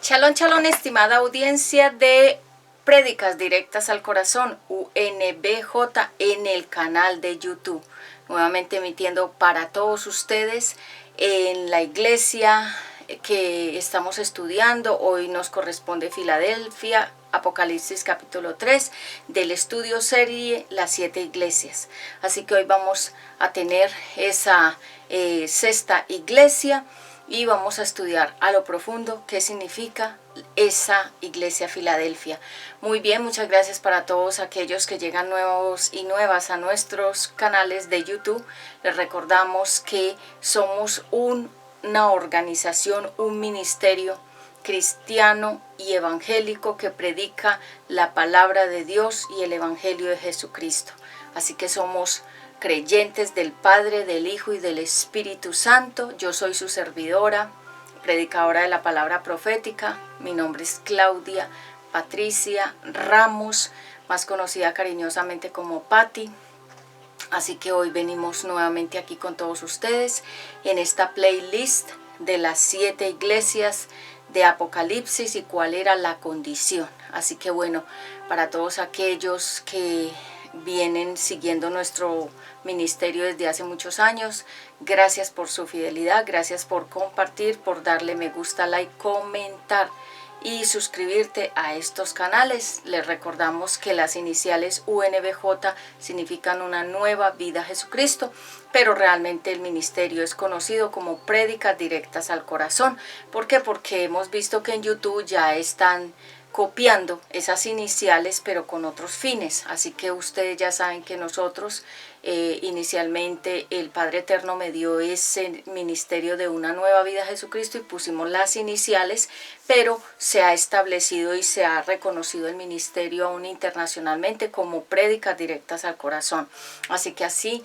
Shalom, shalom, estimada audiencia de Prédicas Directas al Corazón, UNBJ, en el canal de YouTube. Nuevamente emitiendo para todos ustedes en la iglesia que estamos estudiando. Hoy nos corresponde Filadelfia, Apocalipsis capítulo 3, del estudio serie Las 7 iglesias. Así que hoy vamos a tener esa sexta iglesia. Y vamos a estudiar a lo profundo qué significa esa iglesia Filadelfia. Muy bien, muchas gracias para todos aquellos que llegan nuevos y nuevas a nuestros canales de YouTube. Les recordamos que somos una organización, un ministerio cristiano y evangélico que predica la palabra de Dios y el evangelio de Jesucristo. Así que somos creyentes del Padre, del Hijo y del Espíritu Santo. Yo soy su servidora, predicadora de la palabra profética. Mi nombre es Claudia Patricia Ramos, más conocida cariñosamente como Patti. Así que hoy venimos nuevamente aquí con todos ustedes en esta playlist de las 7 iglesias de Apocalipsis y cuál era la condición. Así que bueno, para todos aquellos que vienen siguiendo nuestro ministerio desde hace muchos años, gracias por su fidelidad, gracias por compartir, por darle me gusta, like, comentar y suscribirte a estos canales. Les recordamos que las iniciales UNBJ significan una nueva vida a Jesucristo, pero realmente el ministerio es conocido como Prédicas Directas al Corazón. ¿Por qué? Porque hemos visto que en YouTube ya están copiando esas iniciales pero con otros fines, así que ustedes ya saben que nosotros inicialmente el Padre Eterno me dio ese ministerio de una nueva vida a Jesucristo y pusimos las iniciales, pero se ha establecido y se ha reconocido el ministerio aún internacionalmente como Prédicas Directas al Corazón. Así que así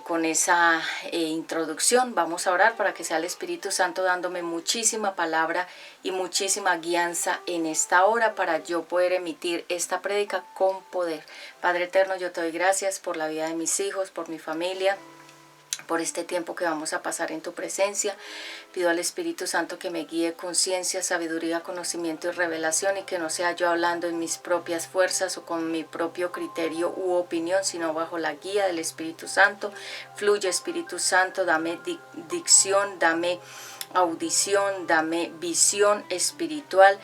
con esa introducción vamos a orar para que sea el Espíritu Santo dándome muchísima palabra y muchísima guianza en esta hora para yo poder emitir esta prédica con poder. Padre Eterno, yo te doy gracias por la vida de mis hijos, por mi familia, por este tiempo que vamos a pasar en tu presencia. Pido al Espíritu Santo que me guíe con ciencia, sabiduría, conocimiento y revelación, y que no sea yo hablando en mis propias fuerzas o con mi propio criterio u opinión, sino bajo la guía del Espíritu Santo. Fluye, Espíritu Santo, dame dicción, dame audición, dame visión espiritual.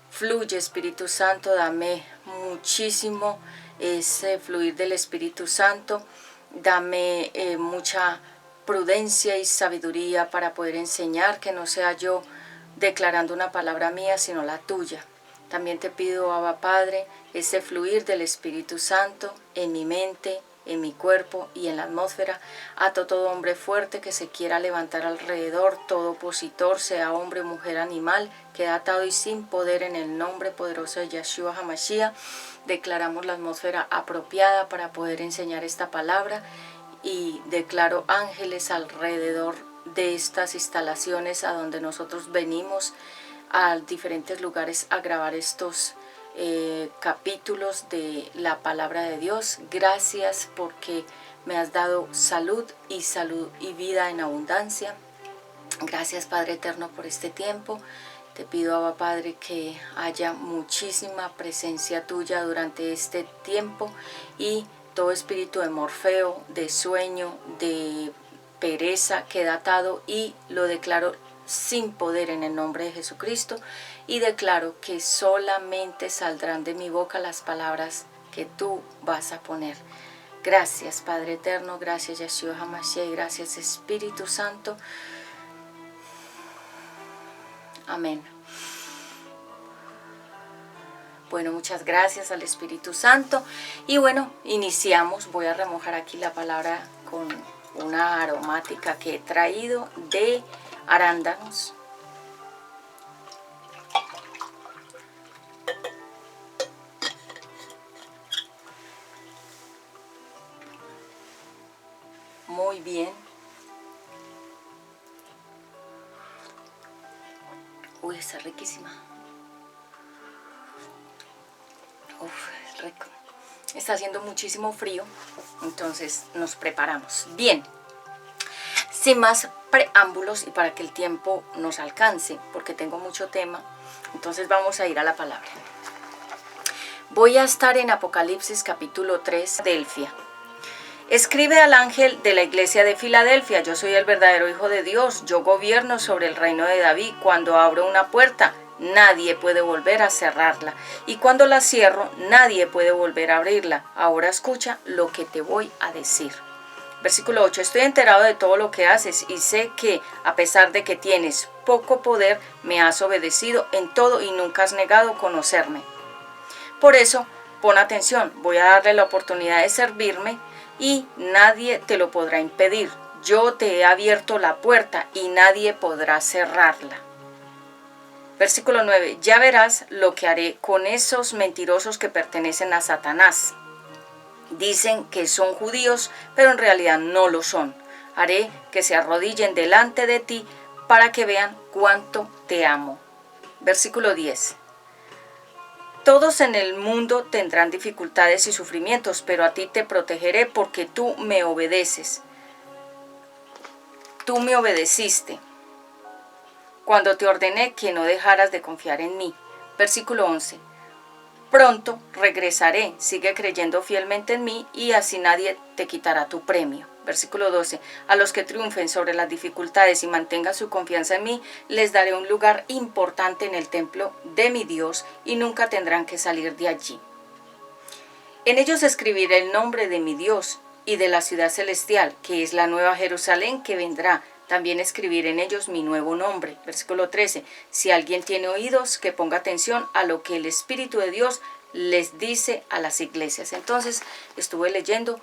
Fluye, Espíritu Santo, dame muchísimo ese fluir del Espíritu Santo. Dame mucha prudencia y sabiduría para poder enseñar, que no sea yo declarando una palabra mía, sino la tuya. También te pido, Abba Padre, ese fluir del Espíritu Santo en mi mente, en mi cuerpo y en la atmósfera. Ato todo hombre fuerte que se quiera levantar alrededor, todo opositor, sea hombre, mujer, animal, queda atado y sin poder en el nombre poderoso de Yeshua HaMashiach. Declaramos la atmósfera apropiada para poder enseñar esta palabra y declaro ángeles alrededor de estas instalaciones a donde nosotros venimos a diferentes lugares a grabar estos capítulos de la palabra de Dios. Gracias porque me has dado salud y vida en abundancia. Gracias, Padre Eterno, por este tiempo. Te pido, Abba Padre, que haya muchísima presencia tuya durante este tiempo y todo espíritu de morfeo, de sueño, de pereza queda atado y lo declaro sin poder en el nombre de Jesucristo, y declaro que solamente saldrán de mi boca las palabras que tú vas a poner. Gracias, Padre Eterno, gracias Yeshua HaMashiach, gracias Espíritu Santo. Amén. Bueno, muchas gracias al Espíritu Santo. Y bueno, iniciamos. Voy a remojar aquí la palabra con una aromática que he traído de arándanos. Muy bien. Uy, está riquísima. Uf, es rico. Está haciendo muchísimo frío, entonces nos preparamos. Bien, sin más preámbulos y para que el tiempo nos alcance, porque tengo mucho tema, entonces vamos a ir a la palabra. Voy a estar en Apocalipsis capítulo 3, Filadelfia. Escribe al ángel de la iglesia de Filadelfia: yo soy el verdadero Hijo de Dios, yo gobierno sobre el reino de David. Cuando abro una puerta, nadie puede volver a cerrarla, y cuando la cierro, nadie puede volver a abrirla. Ahora escucha lo que te voy a decir. Versículo 8. Estoy enterado de todo lo que haces y sé que, a pesar de que tienes poco poder, me has obedecido en todo y nunca has negado conocerme. Por eso, pon atención, voy a darle la oportunidad de servirme y nadie te lo podrá impedir. Yo te he abierto la puerta y nadie podrá cerrarla. Versículo 9. Ya verás lo que haré con esos mentirosos que pertenecen a Satanás. Dicen que son judíos, pero en realidad no lo son. Haré que se arrodillen delante de ti para que vean cuánto te amo. Versículo 10. Todos en el mundo tendrán dificultades y sufrimientos, pero a ti te protegeré porque tú me obedeces. Tú me obedeciste cuando te ordené que no dejaras de confiar en mí. Versículo 11. Pronto regresaré, sigue creyendo fielmente en mí y así nadie te quitará tu premio. Versículo 12. A los que triunfen sobre las dificultades y mantengan su confianza en mí, les daré un lugar importante en el templo de mi Dios y nunca tendrán que salir de allí. En ellos escribiré el nombre de mi Dios y de la ciudad celestial, que es la nueva Jerusalén que vendrá. También escribiré en ellos mi nuevo nombre. Versículo 13. Si alguien tiene oídos, que ponga atención a lo que el Espíritu de Dios les dice a las iglesias. Entonces, estuve leyendo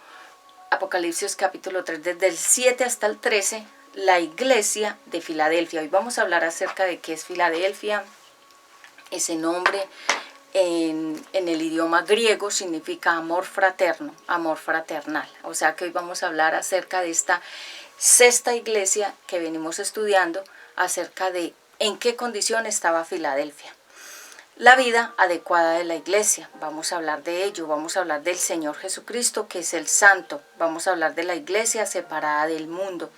Apocalipsis capítulo 3, desde el 7 hasta el 13, la iglesia de Filadelfia. Hoy vamos a hablar acerca de qué es Filadelfia. Ese nombre en el idioma griego significa amor fraterno, amor fraternal. O sea que hoy vamos a hablar acerca de esta sexta iglesia que venimos estudiando, acerca de en qué condición estaba Filadelfia. La vida adecuada de la iglesia, vamos a hablar de ello, vamos a hablar del Señor Jesucristo, que es el santo, vamos a hablar de la iglesia separada del mundo,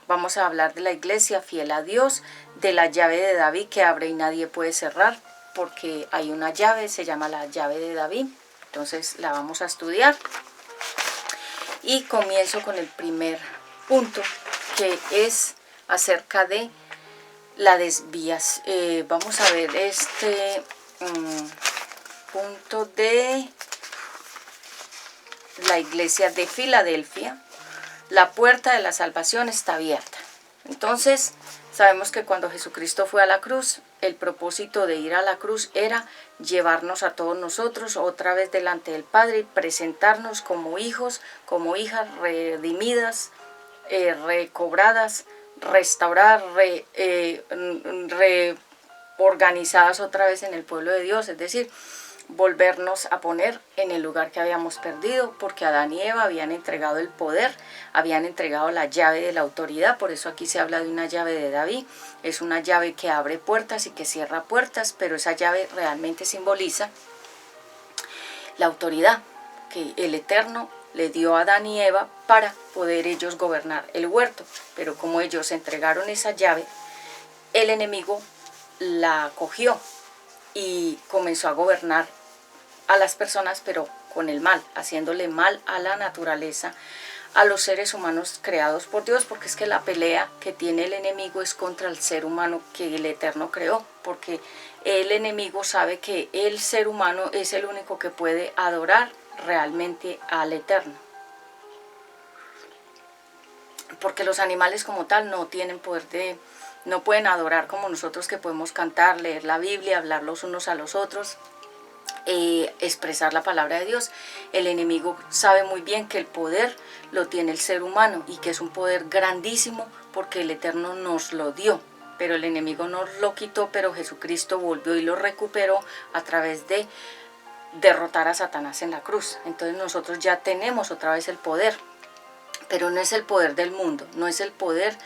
vamos a hablar de la iglesia fiel a Dios, de la llave de David que abre y nadie puede cerrar, porque hay una llave, se llama la llave de David, entonces la vamos a estudiar. Y comienzo con el primer punto, que es acerca de la desviación. Vamos a ver este punto de la iglesia de Filadelfia. La puerta de la salvación está abierta. Entonces, sabemos que cuando Jesucristo fue a la cruz, el propósito de ir a la cruz era llevarnos a todos nosotros otra vez delante del Padre y presentarnos como hijos, como hijas redimidas, recobradas, restauradas, reorganizadas otra vez en el pueblo de Dios, es decir, volvernos a poner en el lugar que habíamos perdido, porque Adán y Eva habían entregado el poder, habían entregado la llave de la autoridad. Por eso aquí se habla de una llave de David. Es una llave que abre puertas y que cierra puertas, pero esa llave realmente simboliza la autoridad que el Eterno le dio a Adán y Eva para poder ellos gobernar el huerto. Pero como ellos entregaron esa llave, el enemigo la cogió y comenzó a gobernar a las personas, pero con el mal, haciéndole mal a la naturaleza, a los seres humanos creados por Dios, porque es que la pelea que tiene el enemigo es contra el ser humano que el Eterno creó, porque el enemigo sabe que el ser humano es el único que puede adorar realmente al Eterno, porque los animales como tal no tienen poder de, no pueden adorar como nosotros, que podemos cantar, leer la Biblia, hablar los unos a los otros, expresar la palabra de Dios. El enemigo sabe muy bien que el poder lo tiene el ser humano y que es un poder grandísimo porque el Eterno nos lo dio, pero el enemigo nos lo quitó, pero Jesucristo volvió y lo recuperó a través de derrotar a Satanás en la cruz. Entonces nosotros ya tenemos otra vez el poder, pero no es el poder del mundo, no es el poder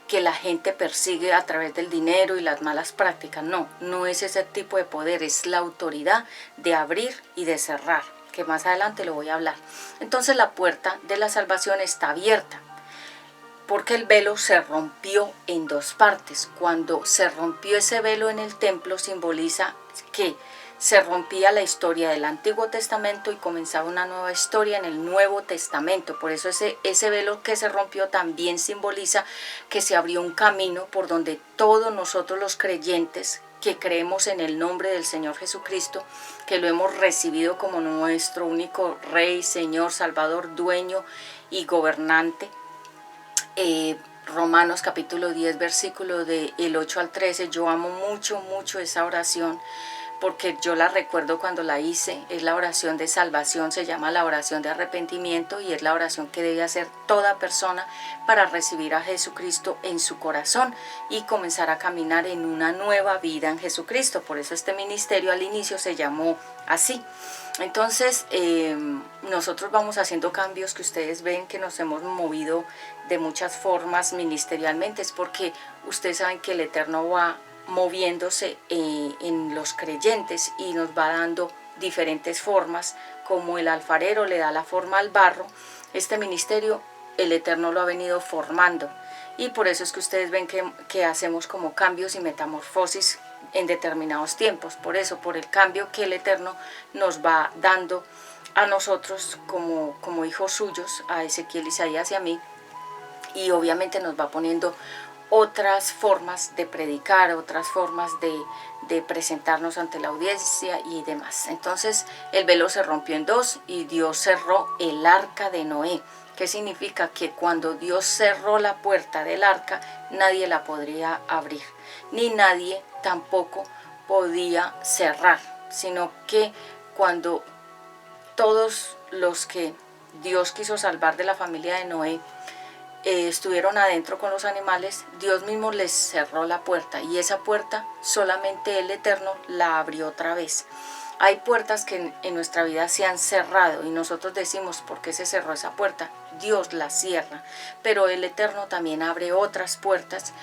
que la gente persigue a través del dinero y las malas prácticas. No es ese tipo de poder, es la autoridad de abrir y de cerrar, que más adelante lo voy a hablar. Entonces la puerta de la salvación está abierta. porque el velo se rompió en dos partes. Cuando se rompió ese velo en el templo, simboliza que se rompía la historia del Antiguo Testamento y comenzaba una nueva historia en el Nuevo Testamento. Por eso ese velo que se rompió también simboliza que se abrió un camino por donde todos nosotros los creyentes que creemos en el nombre del Señor Jesucristo, que lo hemos recibido como nuestro único Rey, Señor, Salvador, dueño y gobernante. Romanos capítulo 10, versículo del 8 al 13, yo amo mucho, mucho esa oración, porque yo la recuerdo cuando la hice. Es la oración de salvación, se llama la oración de arrepentimiento y es la oración que debe hacer toda persona para recibir a Jesucristo en su corazón y comenzar a caminar en una nueva vida en Jesucristo. Por eso este ministerio al inicio se llamó así. Entonces nosotros vamos haciendo cambios que ustedes ven que nos hemos movido de muchas formas ministerialmente. Es porque ustedes saben que el Eterno va moviéndose en los creyentes y nos va dando diferentes formas, como el alfarero le da la forma al barro. Este ministerio el Eterno lo ha venido formando y por eso es que ustedes ven que hacemos como cambios y metamorfosis en determinados tiempos. Por eso, por el cambio que el Eterno nos va dando a nosotros como hijos suyos, a Ezequiel, Isaías y a mí, y obviamente nos va poniendo otras formas de predicar, otras formas de presentarnos ante la audiencia y demás. Entonces el velo se rompió en dos y Dios cerró el arca de Noé. ¿Qué significa? Que cuando Dios cerró la puerta del arca, nadie la podría abrir, ni nadie tampoco podía cerrar, sino que cuando todos los que Dios quiso salvar de la familia de Noé estuvieron adentro con los animales, Dios mismo les cerró la puerta y esa puerta solamente el Eterno la abrió otra vez. Hay puertas que en nuestra vida se han cerrado y nosotros decimos, ¿por qué se cerró esa puerta? Dios la cierra, pero el Eterno también abre otras puertas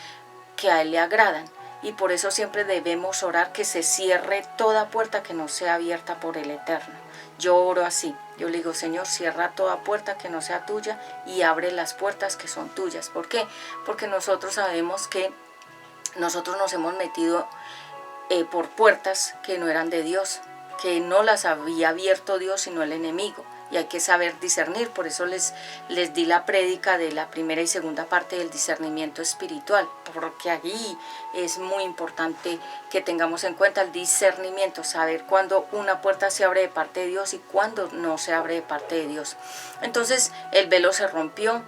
que a Él le agradan y por eso siempre debemos orar que se cierre toda puerta que no sea abierta por el Eterno. Yo oro así, yo le digo, Señor, cierra toda puerta que no sea tuya y abre las puertas que son tuyas. ¿Por qué? Porque nosotros sabemos que nosotros nos hemos metido por puertas que no eran de Dios, que no las había abierto Dios sino el enemigo. Y hay que saber discernir, por eso les di la prédica de la primera y segunda parte del discernimiento espiritual, porque allí es muy importante que tengamos en cuenta el discernimiento, saber cuándo una puerta se abre de parte de Dios y cuándo no se abre de parte de Dios. Entonces el velo se rompió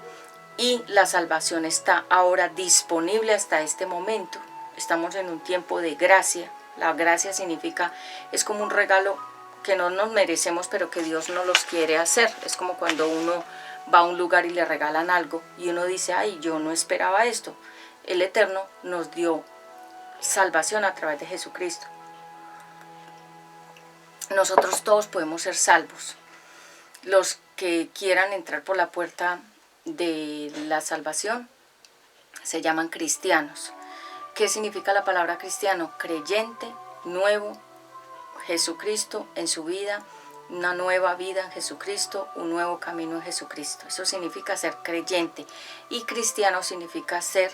y la salvación está ahora disponible hasta este momento. Estamos en un tiempo de gracia. La gracia significa, es como un regalo que no nos merecemos, pero que Dios no los quiere hacer. Es como cuando uno va a un lugar y le regalan algo y uno dice, ay, yo no esperaba esto. El Eterno nos dio salvación a través de Jesucristo. Nosotros todos podemos ser salvos. Los que quieran entrar por la puerta de la salvación se llaman cristianos. ¿Qué significa la palabra cristiano? Creyente, nuevo, Jesucristo en su vida, una nueva vida en Jesucristo, un nuevo camino en Jesucristo. Eso significa ser creyente y cristiano significa ser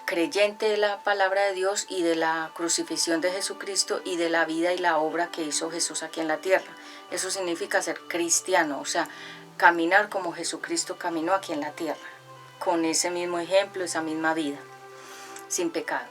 creyente de la palabra de Dios y de la crucifixión de Jesucristo y de la vida y la obra que hizo Jesús aquí en la tierra. Eso significa ser cristiano, o sea, caminar como Jesucristo caminó aquí en la tierra, con ese mismo ejemplo, esa misma vida, sin pecado.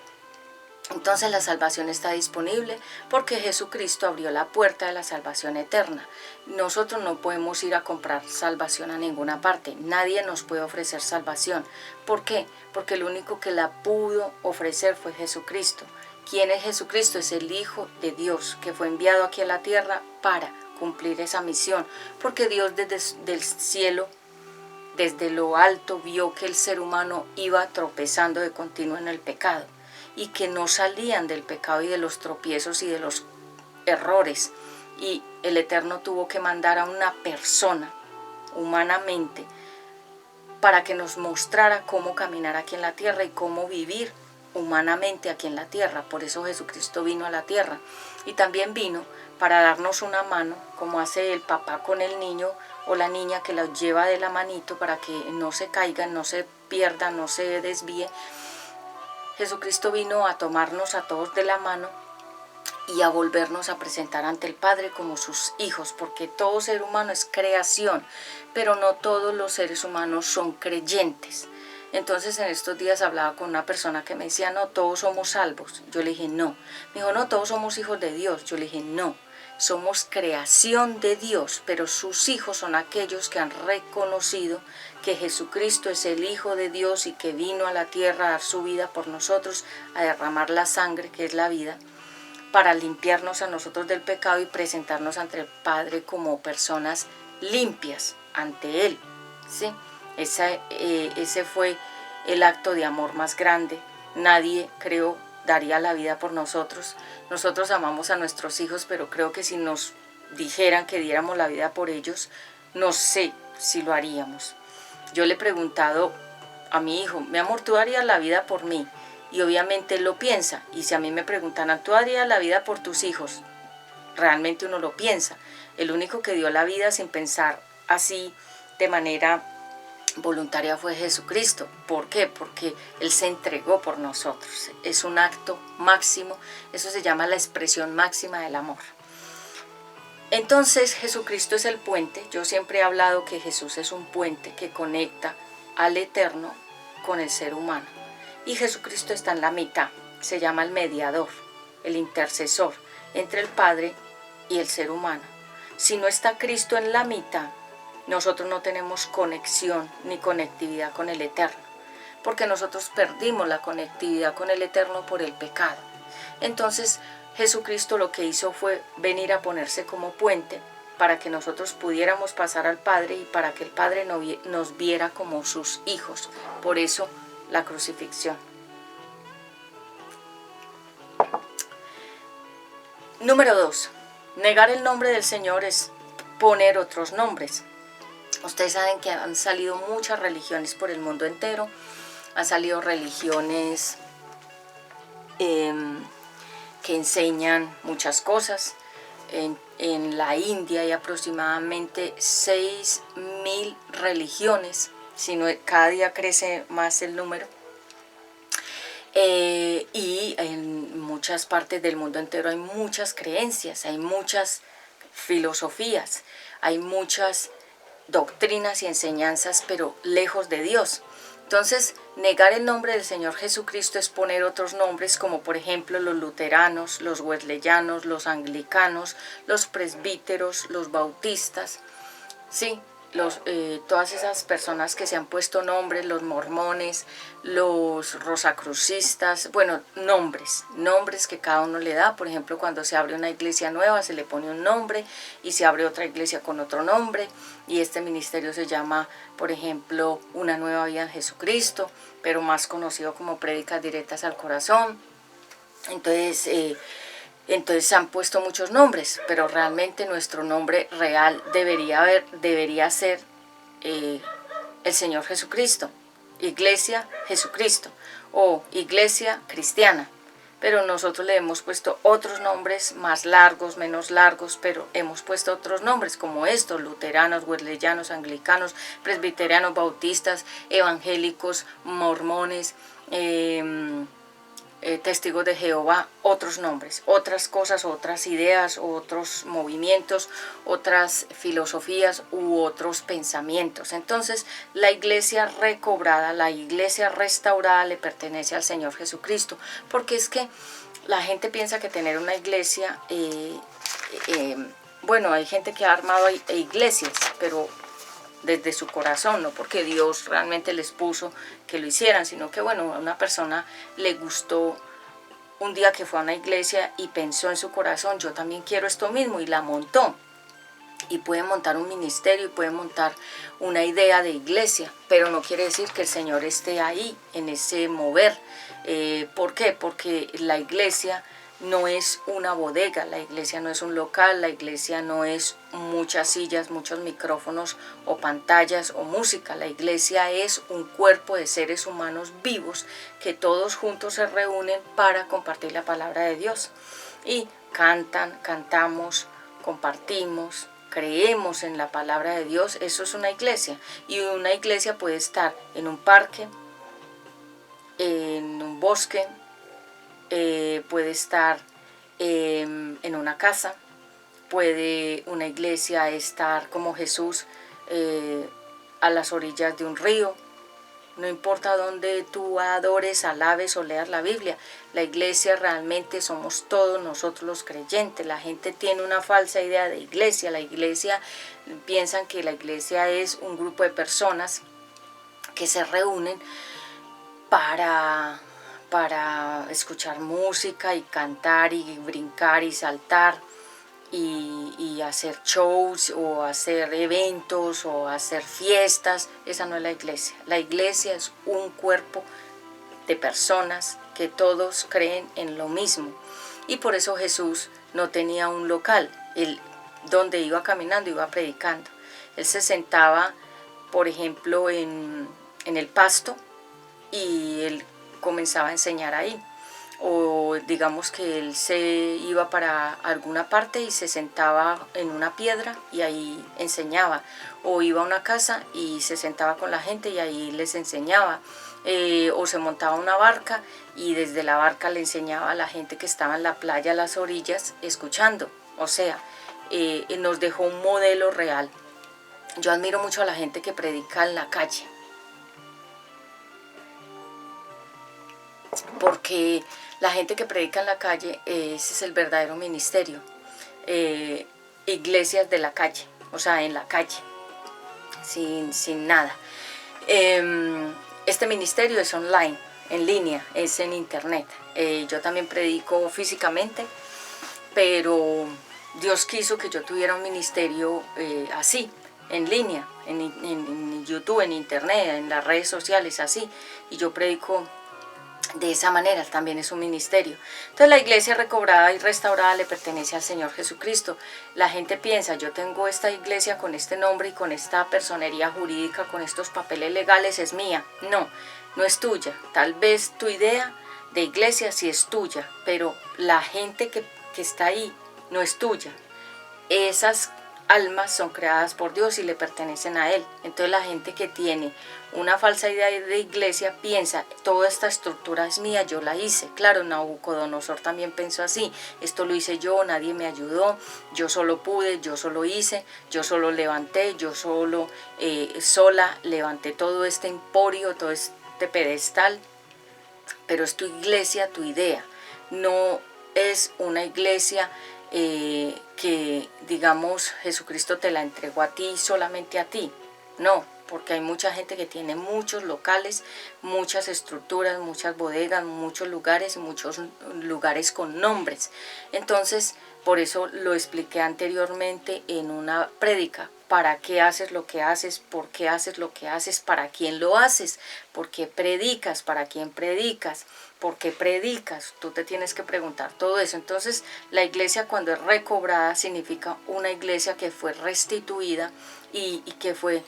Entonces la salvación está disponible porque Jesucristo abrió la puerta de la salvación eterna. Nosotros no podemos ir a comprar salvación a ninguna parte. Nadie nos puede ofrecer salvación. ¿Por qué? Porque el único que la pudo ofrecer fue Jesucristo. ¿Quién es Jesucristo? Es el Hijo de Dios que fue enviado aquí a la tierra para cumplir esa misión. Porque Dios desde el cielo, desde lo alto, vio que el ser humano iba tropezando de continuo en el pecado y que no salían del pecado y de los tropiezos y de los errores. Y el Eterno tuvo que mandar a una persona humanamente para que nos mostrara cómo caminar aquí en la tierra y cómo vivir humanamente aquí en la tierra. Por eso Jesucristo vino a la tierra y también vino para darnos una mano, como hace el papá con el niño o la niña que los lleva de la manito para que no se caigan, no se pierdan, no se desvíe. Jesucristo vino a tomarnos a todos de la mano y a volvernos a presentar ante el Padre como sus hijos, porque todo ser humano es creación, pero no todos los seres humanos son creyentes. Entonces en estos días hablaba con una persona que me decía, no, todos somos salvos. Yo le dije, no. Me dijo, no, todos somos hijos de Dios. Yo le dije, no, somos creación de Dios, pero sus hijos son aquellos que han reconocido que Jesucristo es el Hijo de Dios y que vino a la tierra a dar su vida por nosotros, a derramar la sangre que es la vida, para limpiarnos a nosotros del pecado y presentarnos ante el Padre como personas limpias ante Él, ¿sí? Ese fue el acto de amor más grande. Nadie, creo, daría la vida por nosotros. Nosotros amamos a nuestros hijos, pero creo que si nos dijeran que diéramos la vida por ellos, no sé si lo haríamos. Yo le he preguntado a mi hijo, mi amor, ¿tú darías la vida por mí? Y obviamente él lo piensa. Y si a mí me preguntan, ¿tú darías la vida por tus hijos? Realmente uno lo piensa. El único que dio la vida sin pensar así de manera voluntaria fue Jesucristo. ¿Por qué? Porque Él se entregó por nosotros. Es un acto máximo. Eso se llama la expresión máxima del amor. Entonces Jesucristo es el puente. Yo siempre he hablado que Jesús es un puente que conecta al Eterno con el ser humano. Y Jesucristo está en la mitad, se llama el mediador, el intercesor entre el Padre y el ser humano. Si no está Cristo en la mitad, nosotros no tenemos conexión ni conectividad con el Eterno, porque nosotros perdimos la conectividad con el Eterno por el pecado. Entonces Jesucristo lo que hizo fue venir a ponerse como puente para que nosotros pudiéramos pasar al Padre y para que el Padre nos viera como sus hijos. Por eso la crucifixión. Número 2. Negar el nombre del Señor es poner otros nombres. Ustedes saben que han salido muchas religiones por el mundo entero. Han salido religiones que enseñan muchas cosas. En la India hay aproximadamente 6.000 religiones. Si no, cada día crece más el número. Y en muchas partes del mundo entero hay muchas creencias, hay muchas filosofías, hay muchas doctrinas y enseñanzas, pero lejos de Dios. Entonces, negar el nombre del Señor Jesucristo es poner otros nombres, como por ejemplo los luteranos, los wesleyanos, los anglicanos, los presbíteros, los bautistas, sí, todas esas personas que se han puesto nombres, los mormones, los rosacrucistas, bueno, nombres que cada uno le da. Por ejemplo, cuando se abre una iglesia nueva se le pone un nombre y se abre otra iglesia con otro nombre, y este ministerio se llama, por ejemplo, Una Nueva Vida en Jesucristo, pero más conocido como Prédicas Directas al Corazón. Entonces han puesto muchos nombres, pero realmente nuestro nombre real debería ser el Señor Jesucristo, Iglesia Jesucristo o Iglesia Cristiana. Pero nosotros le hemos puesto otros nombres, más largos, menos largos, pero hemos puesto otros nombres como estos: luteranos, wesleyanos, anglicanos, presbiterianos, bautistas, evangélicos, mormones, testigos de Jehová, otros nombres, otras cosas, otras ideas, otros movimientos, otras filosofías u otros pensamientos. Entonces, la iglesia recobrada, la iglesia restaurada le pertenece al Señor Jesucristo, porque es que la gente piensa que tener una iglesia, bueno, hay gente que ha armado iglesias, pero desde su corazón, no porque Dios realmente les puso que lo hicieran, sino que, bueno, a una persona le gustó un día que fue a una iglesia y pensó en su corazón, yo también quiero esto mismo, y la montó. Y puede montar un ministerio y puede montar una idea de iglesia, pero no quiere decir que el Señor esté ahí, en ese mover. ¿Por qué? Porque la iglesia no es una bodega, la iglesia no es un local, la iglesia no es muchas sillas, muchos micrófonos o pantallas o música. La iglesia es un cuerpo de seres humanos vivos que todos juntos se reúnen para compartir la palabra de Dios. Y cantamos, compartimos, creemos en la palabra de Dios, eso es una iglesia. Y una iglesia puede estar en un parque, en un bosque, puede estar en una casa, puede una iglesia estar como Jesús a las orillas de un río. No importa dónde tú adores, alabes o leas la Biblia, la iglesia realmente somos todos nosotros los creyentes. La gente tiene una falsa idea de iglesia. La iglesia, piensan que la iglesia es un grupo de personas que se reúnen para escuchar música y cantar y brincar y saltar y hacer shows o hacer eventos o hacer fiestas. Esa no es la iglesia. La iglesia es un cuerpo de personas que todos creen en lo mismo. Y por eso Jesús no tenía un local. Él, donde iba caminando, iba predicando. Él se sentaba, por ejemplo, en el pasto y él comenzaba a enseñar ahí. O digamos que él se iba para alguna parte y se sentaba en una piedra y ahí enseñaba. O iba a una casa y se sentaba con la gente y ahí les enseñaba. O se montaba una barca y desde la barca le enseñaba a la gente que estaba en la playa, a las orillas, escuchando. O sea, nos dejó un modelo real. Yo admiro mucho a la gente que predica en la calle, porque la gente que predica en la calle, ese es el verdadero ministerio. Iglesias de la calle, o sea, en la calle, sin nada. Este ministerio es online, en línea, es en internet. Yo también predico físicamente, pero Dios quiso que yo tuviera un ministerio así, en línea, en YouTube, en internet, en las redes sociales, así. Y yo predico de esa manera, también es un ministerio. Entonces la iglesia recobrada y restaurada le pertenece al Señor Jesucristo. La gente piensa, yo tengo esta iglesia con este nombre y con esta personería jurídica, con estos papeles legales, es mía. No, no es tuya. Tal vez tu idea de iglesia sí es tuya, pero la gente que está ahí no es tuya. Esas almas son creadas por Dios y le pertenecen a Él. Entonces la gente que tiene una falsa idea de iglesia piensa, toda esta estructura es mía, yo la hice. Claro, Nabucodonosor también pensó así, esto lo hice yo, nadie me ayudó, yo solo pude, yo solo hice, yo solo levanté, yo solo, sola levanté todo este emporio, todo este pedestal. Pero es tu iglesia, tu idea, no es una iglesia que, digamos, Jesucristo te la entregó a ti, solamente a ti. No, porque hay mucha gente que tiene muchos locales, muchas estructuras, muchas bodegas, muchos lugares y muchos lugares con nombres. Entonces, por eso lo expliqué anteriormente en una prédica. ¿Para qué haces lo que haces? ¿Por qué haces lo que haces? ¿Para quién lo haces? ¿Por qué predicas? ¿Para quién predicas? ¿Por qué predicas? Tú te tienes que preguntar todo eso. Entonces, la iglesia cuando es recobrada significa una iglesia que fue restituida y que fue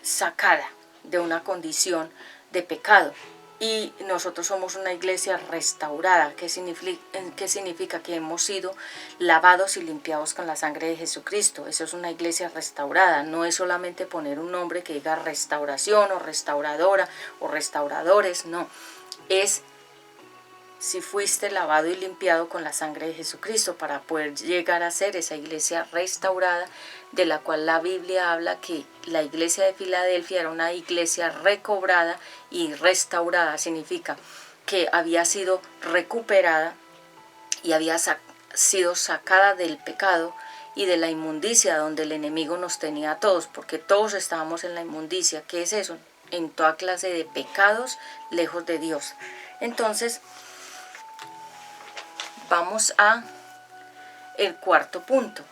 sacada de una condición de pecado. Y nosotros somos una iglesia restaurada, que significa que hemos sido lavados y limpiados con la sangre de Jesucristo. Eso es una iglesia restaurada, no es solamente poner un nombre que diga restauración o restauradora o restauradores, no, es si fuiste lavado y limpiado con la sangre de Jesucristo para poder llegar a ser esa iglesia restaurada, de la cual la Biblia habla que la iglesia de Filadelfia era una iglesia recobrada y restaurada. Significa que había sido recuperada y había sido sacada del pecado y de la inmundicia donde el enemigo nos tenía a todos, porque todos estábamos en la inmundicia. ¿Qué es eso? En toda clase de pecados lejos de Dios. Entonces, vamos a el cuarto punto.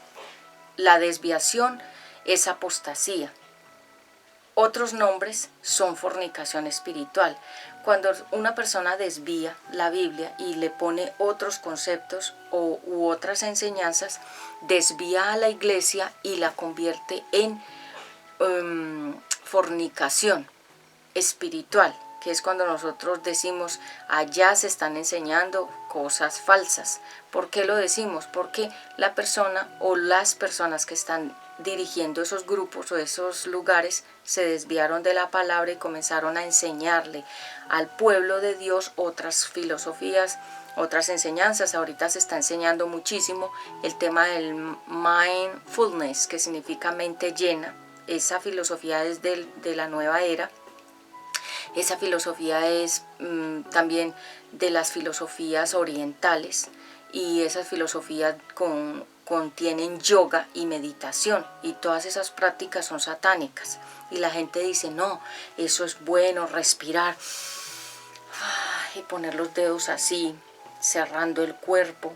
La desviación es apostasía. Otros nombres son fornicación espiritual. Cuando una persona desvía la Biblia y le pone otros conceptos u otras enseñanzas, desvía a la iglesia y la convierte en fornicación espiritual, que es cuando nosotros decimos, allá se están enseñando cosas falsas. ¿Por qué lo decimos? Porque la persona o las personas que están dirigiendo esos grupos o esos lugares se desviaron de la palabra y comenzaron a enseñarle al pueblo de Dios otras filosofías, otras enseñanzas. Ahorita se está enseñando muchísimo el tema del mindfulness, que significa mente llena. Esa filosofía es de la nueva era. Esa filosofía es también de las filosofías orientales, y esas filosofías contienen yoga y meditación, y todas esas prácticas son satánicas. Y la gente dice, no, eso es bueno, respirar y poner los dedos así, cerrando el cuerpo,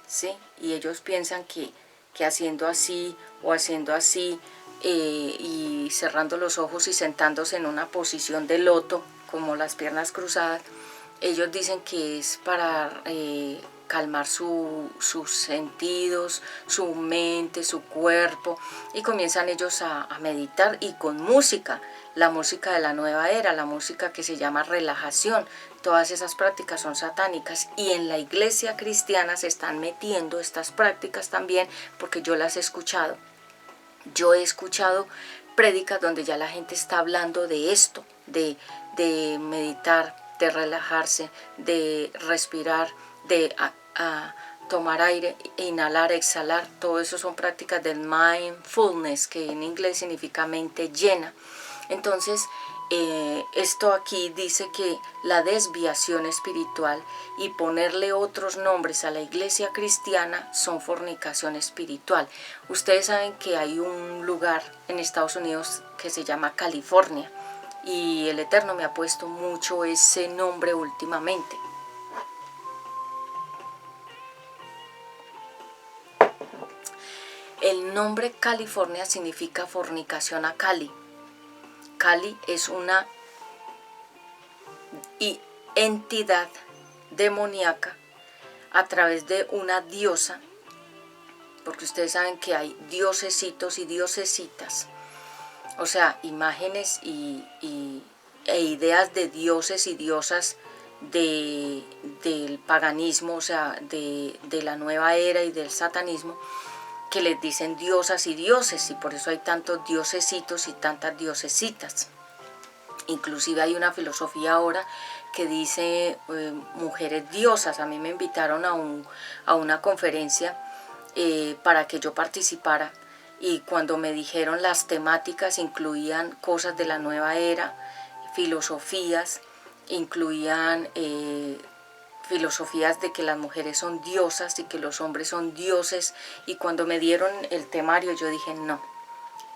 ¿sí? Y ellos piensan que haciendo así o haciendo así, y cerrando los ojos y sentándose en una posición de loto, como las piernas cruzadas, ellos dicen que es para calmar sus sentidos, su mente, su cuerpo, y comienzan ellos a meditar, y con música, la música de la nueva era, la música que se llama relajación. Todas esas prácticas son satánicas, y en la iglesia cristiana se están metiendo estas prácticas también, porque yo las he escuchado. Yo he escuchado prédicas donde ya la gente está hablando de esto, de meditar, de relajarse, de respirar, de tomar aire, inhalar, exhalar. Todo eso son prácticas del mindfulness, que en inglés significa mente llena. Entonces, esto aquí dice que la desviación espiritual y ponerle otros nombres a la iglesia cristiana son fornicación espiritual. Ustedes saben que hay un lugar en Estados Unidos que se llama California, y el Eterno me ha puesto mucho ese nombre últimamente. El nombre California significa fornicación a Cali. Cali es una entidad demoníaca a través de una diosa, porque ustedes saben que hay diosesitos y diosesitas, o sea, imágenes e ideas de dioses y diosas del paganismo, o sea, de la nueva era y del satanismo, que les dicen diosas y dioses, y por eso hay tantos diosesitos y tantas diosesitas. Inclusive hay una filosofía ahora que dice mujeres diosas. A mí me invitaron a una conferencia para que yo participara, y cuando me dijeron las temáticas incluían cosas de la nueva era, filosofías, incluían filosofías de que las mujeres son diosas y que los hombres son dioses, y cuando me dieron el temario yo dije no.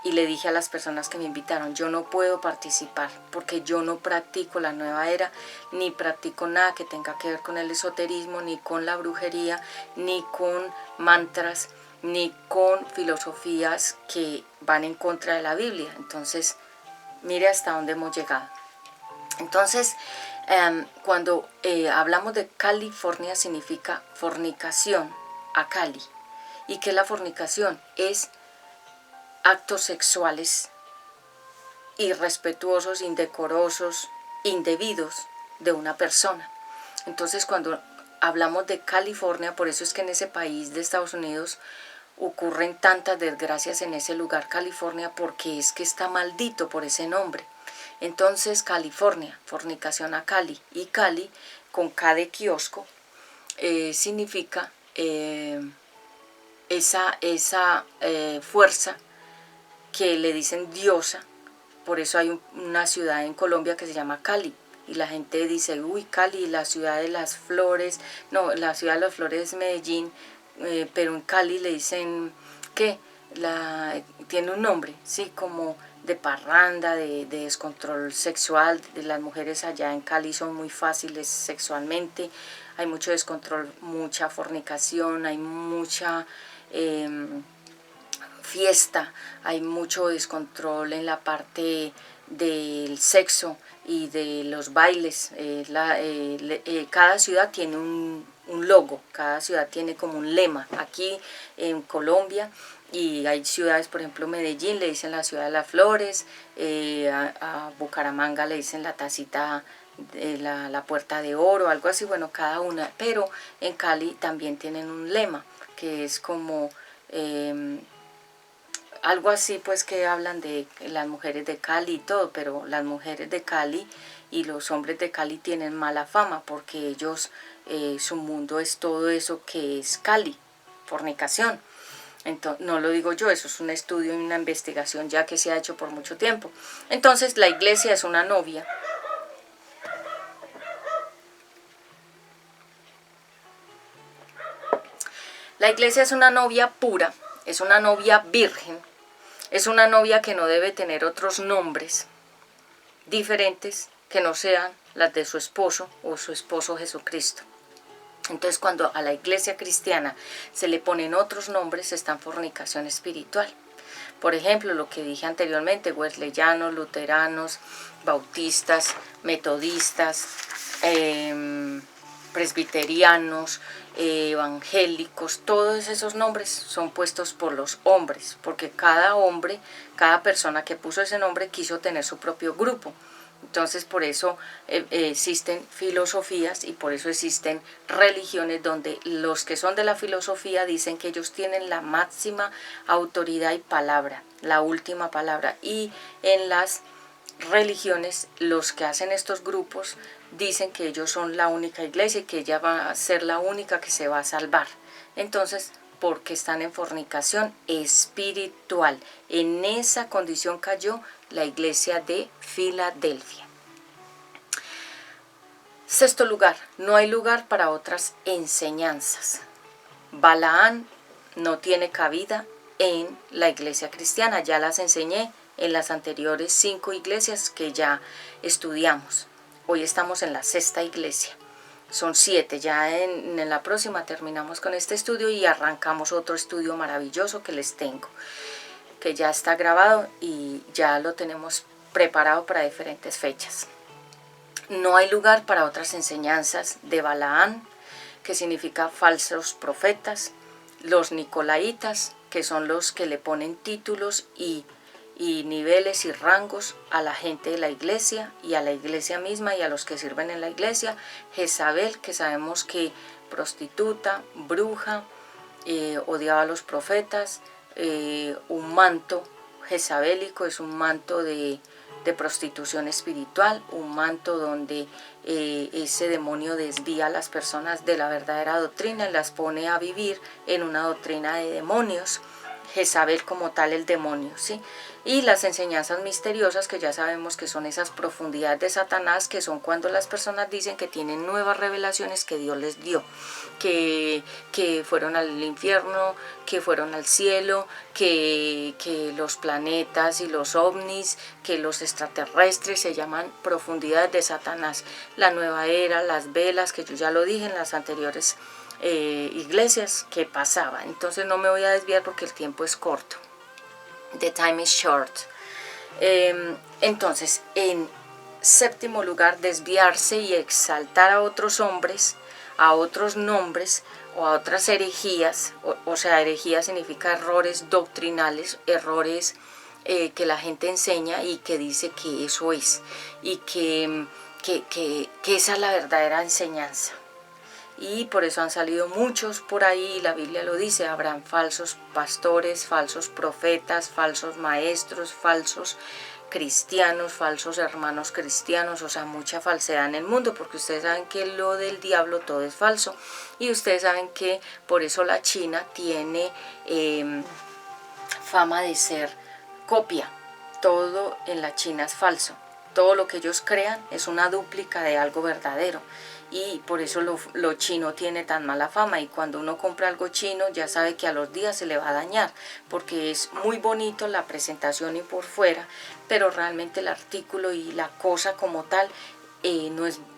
Y le dije a las personas que me invitaron, yo no puedo participar porque yo no practico la nueva era, ni practico nada que tenga que ver con el esoterismo, ni con la brujería, ni con mantras, ni con filosofías que van en contra de la Biblia. Entonces, mire hasta dónde hemos llegado. Entonces, cuando hablamos de California, significa fornicación a Cali. ¿Y qué es la fornicación? Es actos sexuales irrespetuosos, indecorosos, indebidos de una persona. Entonces, cuando hablamos de California, por eso es que en ese país de Estados Unidos ocurren tantas desgracias, en ese lugar California, porque es que está maldito por ese nombre. Entonces, California, fornicación a Cali, y Cali con K de kiosco, significa esa fuerza que le dicen diosa. Por eso hay una ciudad en Colombia que se llama Cali, y la gente dice, uy, Cali, la ciudad de las flores. No, la ciudad de las flores es Medellín, pero en Cali le dicen que tiene un nombre, sí, como de parranda, de descontrol sexual. De las mujeres allá en Cali son muy fáciles sexualmente, hay mucho descontrol, mucha fornicación, hay mucha fiesta, hay mucho descontrol en la parte del sexo y de los bailes. Cada ciudad tiene un logo, cada ciudad tiene como un lema. Aquí en Colombia, y hay ciudades, por ejemplo Medellín le dicen la ciudad de las flores, a Bucaramanga le dicen la tacita la puerta de oro, algo así, bueno, cada una, pero en Cali también tienen un lema que es como algo así, pues, que hablan de las mujeres de Cali y todo, pero las mujeres de Cali y los hombres de Cali tienen mala fama porque ellos, su mundo es todo eso que es Cali, fornicación. Entonces, no lo digo yo, eso es un estudio y una investigación ya que se ha hecho por mucho tiempo. Entonces, la iglesia es una novia. La iglesia es una novia pura, es una novia virgen, es una novia que no debe tener otros nombres diferentes que no sean las de su esposo o su esposo Jesucristo. Entonces, cuando a la iglesia cristiana se le ponen otros nombres, está en fornicación espiritual. Por ejemplo, lo que dije anteriormente, wesleyanos, luteranos, bautistas, metodistas, presbiterianos, evangélicos, todos esos nombres son puestos por los hombres, porque cada hombre, cada persona que puso ese nombre quiso tener su propio grupo. Entonces por eso existen filosofías y por eso existen religiones donde los que son de la filosofía dicen que ellos tienen la máxima autoridad y palabra, la última palabra. Y en las religiones los que hacen estos grupos dicen que ellos son la única iglesia y que ella va a ser la única que se va a salvar. Entonces, porque están en fornicación espiritual. En esa condición cayó la iglesia de Filadelfia. Sexto lugar, no hay lugar para otras enseñanzas. Balaán no tiene cabida en la iglesia cristiana, ya las enseñé en las anteriores 5 iglesias que ya estudiamos. Hoy estamos en la sexta iglesia. Son 7, ya en la próxima terminamos con este estudio y arrancamos otro estudio maravilloso que les tengo, que ya está grabado y ya lo tenemos preparado para diferentes fechas. No hay lugar para otras enseñanzas de Balaán, que significa falsos profetas, los nicolaitas, que son los que le ponen títulos y niveles y rangos a la gente de la iglesia y a la iglesia misma y a los que sirven en la iglesia. Jezabel, que sabemos que prostituta, bruja, odiaba a los profetas, un manto jezabélico es un manto de prostitución espiritual, un manto donde ese demonio desvía a las personas de la verdadera doctrina y las pone a vivir en una doctrina de demonios. Jezabel como tal el demonio, ¿sí? Y las enseñanzas misteriosas, que ya sabemos que son esas profundidades de Satanás, que son cuando las personas dicen que tienen nuevas revelaciones que Dios les dio, que fueron al infierno, que fueron al cielo, que los planetas y los ovnis, que los extraterrestres, se llaman profundidades de Satanás. La nueva era, las velas, que yo ya lo dije en las anteriores iglesias que pasaba. Entonces no me voy a desviar porque el tiempo es corto. The time is short. Entonces, en séptimo lugar, desviarse y exaltar a otros hombres, a otros nombres o a otras herejías. O sea, herejía significa errores doctrinales, errores que la gente enseña y que dice que eso es, y que esa es la verdadera enseñanza. Y por eso han salido muchos por ahí, la Biblia lo dice, habrán falsos pastores, falsos profetas, falsos maestros, falsos cristianos, falsos hermanos cristianos, o sea, mucha falsedad en el mundo, porque ustedes saben que lo del diablo todo es falso, y ustedes saben que por eso la China tiene fama de ser copia, todo en la China es falso, todo lo que ellos crean es una dúplica de algo verdadero. Y por eso lo chino tiene tan mala fama, y cuando uno compra algo chino ya sabe que a los días se le va a dañar, porque es muy bonito la presentación y por fuera, pero realmente el artículo y la cosa como tal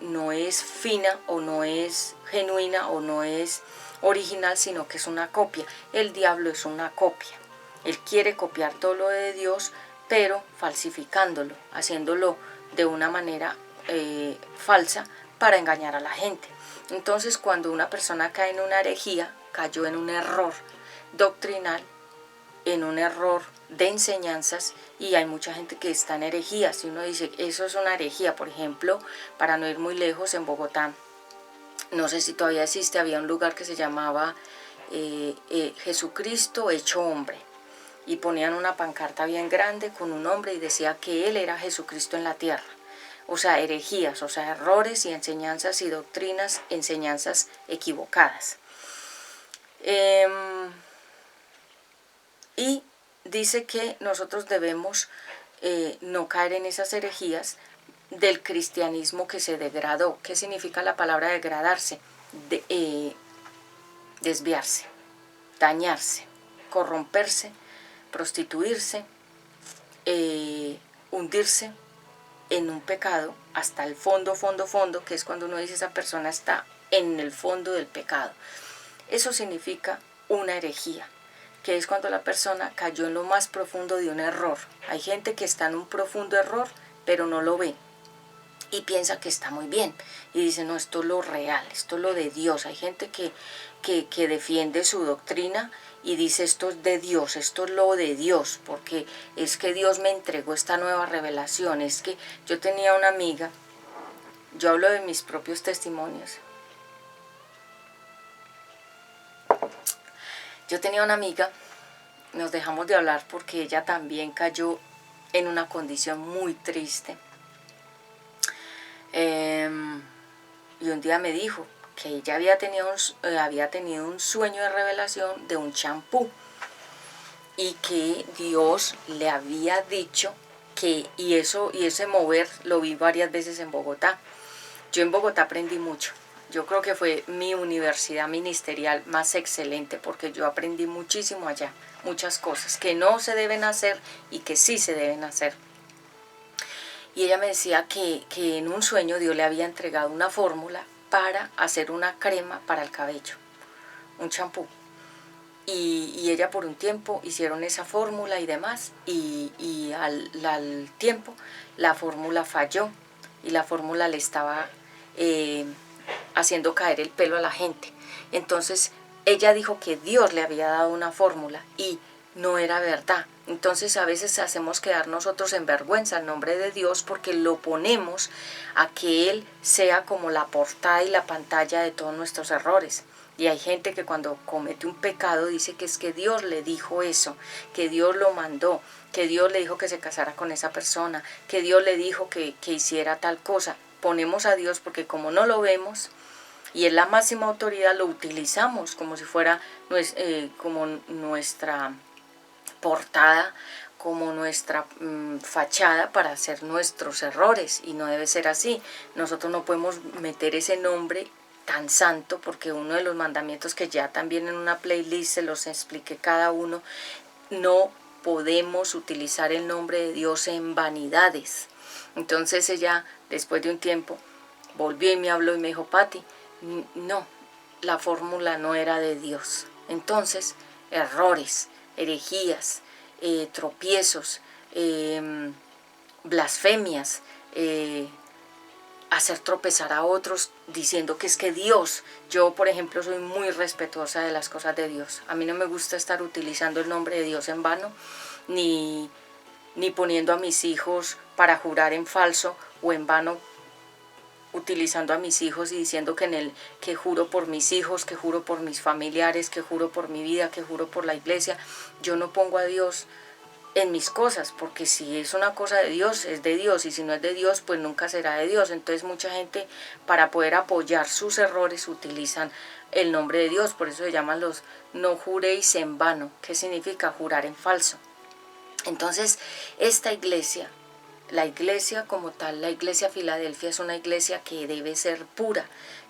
no es fina o no es genuina o no es original, sino que es una copia. El diablo es una copia, él quiere copiar todo lo de Dios, pero falsificándolo, haciéndolo de una manera falsa, para engañar a la gente. Entonces, cuando una persona cae en una herejía, cayó en un error doctrinal, en un error de enseñanzas y hay mucha gente que está en herejías. Y uno dice, eso es una herejía. Por ejemplo, para no ir muy lejos, en Bogotá, no sé si todavía existe, había un lugar que se llamaba Jesucristo hecho hombre. Y ponían una pancarta bien grande con un hombre y decía que él era Jesucristo en la tierra. O sea, herejías, o sea, errores y enseñanzas y doctrinas, enseñanzas equivocadas. Y dice que nosotros debemos no caer en esas herejías del cristianismo que se degradó. ¿Qué significa la palabra degradarse? Desviarse, dañarse, corromperse, prostituirse, hundirse en un pecado hasta el fondo, que es cuando uno dice esa persona está en el fondo del pecado. Eso significa una herejía, que es cuando la persona cayó en lo más profundo de un error. Hay gente que está en un profundo error, pero no lo ve y piensa que está muy bien y dice, no, esto es lo real, esto es lo de Dios. Hay gente que defiende su doctrina y dice, esto es de Dios, esto es lo de Dios, porque es que Dios me entregó esta nueva revelación. Es que yo tenía una amiga, yo hablo de mis propios testimonios, yo tenía una amiga, nos dejamos de hablar porque ella también cayó en una condición muy triste. Y un día me dijo que ella había tenido un sueño de revelación de un champú y que Dios le había dicho que, y ese mover lo vi varias veces en Bogotá. Yo en Bogotá aprendí mucho. Yo creo que fue mi universidad ministerial más excelente porque yo aprendí muchísimo allá, muchas cosas que no se deben hacer y que sí se deben hacer. Y ella me decía que en un sueño Dios le había entregado una fórmula para hacer una crema para el cabello, un champú. Y ella por un tiempo hicieron esa fórmula y demás, y al tiempo la fórmula falló y la fórmula le estaba haciendo caer el pelo a la gente. Entonces ella dijo que Dios le había dado una fórmula y no era verdad. Entonces a veces hacemos quedar nosotros en vergüenza en nombre de Dios porque lo ponemos a que Él sea como la portada y la pantalla de todos nuestros errores. Y hay gente que cuando comete un pecado dice que es que Dios le dijo eso, que Dios lo mandó, que Dios le dijo que se casara con esa persona, que Dios le dijo que hiciera tal cosa. Ponemos a Dios porque como no lo vemos y es la máxima autoridad, lo utilizamos como si fuera como nuestra portada, como nuestra fachada para hacer nuestros errores, y no debe ser así. Nosotros no podemos meter ese nombre tan santo, porque uno de los mandamientos que ya también en una playlist se los expliqué cada uno, no podemos utilizar el nombre de Dios en vanidades. Entonces ella, después de un tiempo, volvió y me habló y me dijo, Patti, no, la fórmula no era de Dios. Entonces, errores, herejías, tropiezos, blasfemias, hacer tropezar a otros diciendo que es que Dios, yo por ejemplo soy muy respetuosa de las cosas de Dios. A mí no me gusta estar utilizando el nombre de Dios en vano, ni poniendo a mis hijos para jurar en falso o en vano, utilizando a mis hijos y diciendo que juro por mis hijos, que juro por mis familiares, que juro por mi vida, que juro por la iglesia. Yo no pongo a Dios en mis cosas, porque si es una cosa de Dios, es de Dios, y si no es de Dios, pues nunca será de Dios. Entonces mucha gente, para poder apoyar sus errores, utilizan el nombre de Dios. Por eso se llaman los no juréis en vano. ¿Qué significa jurar en falso? Entonces esta iglesia, la iglesia como tal, la iglesia Filadelfia, es una iglesia que debe ser pura,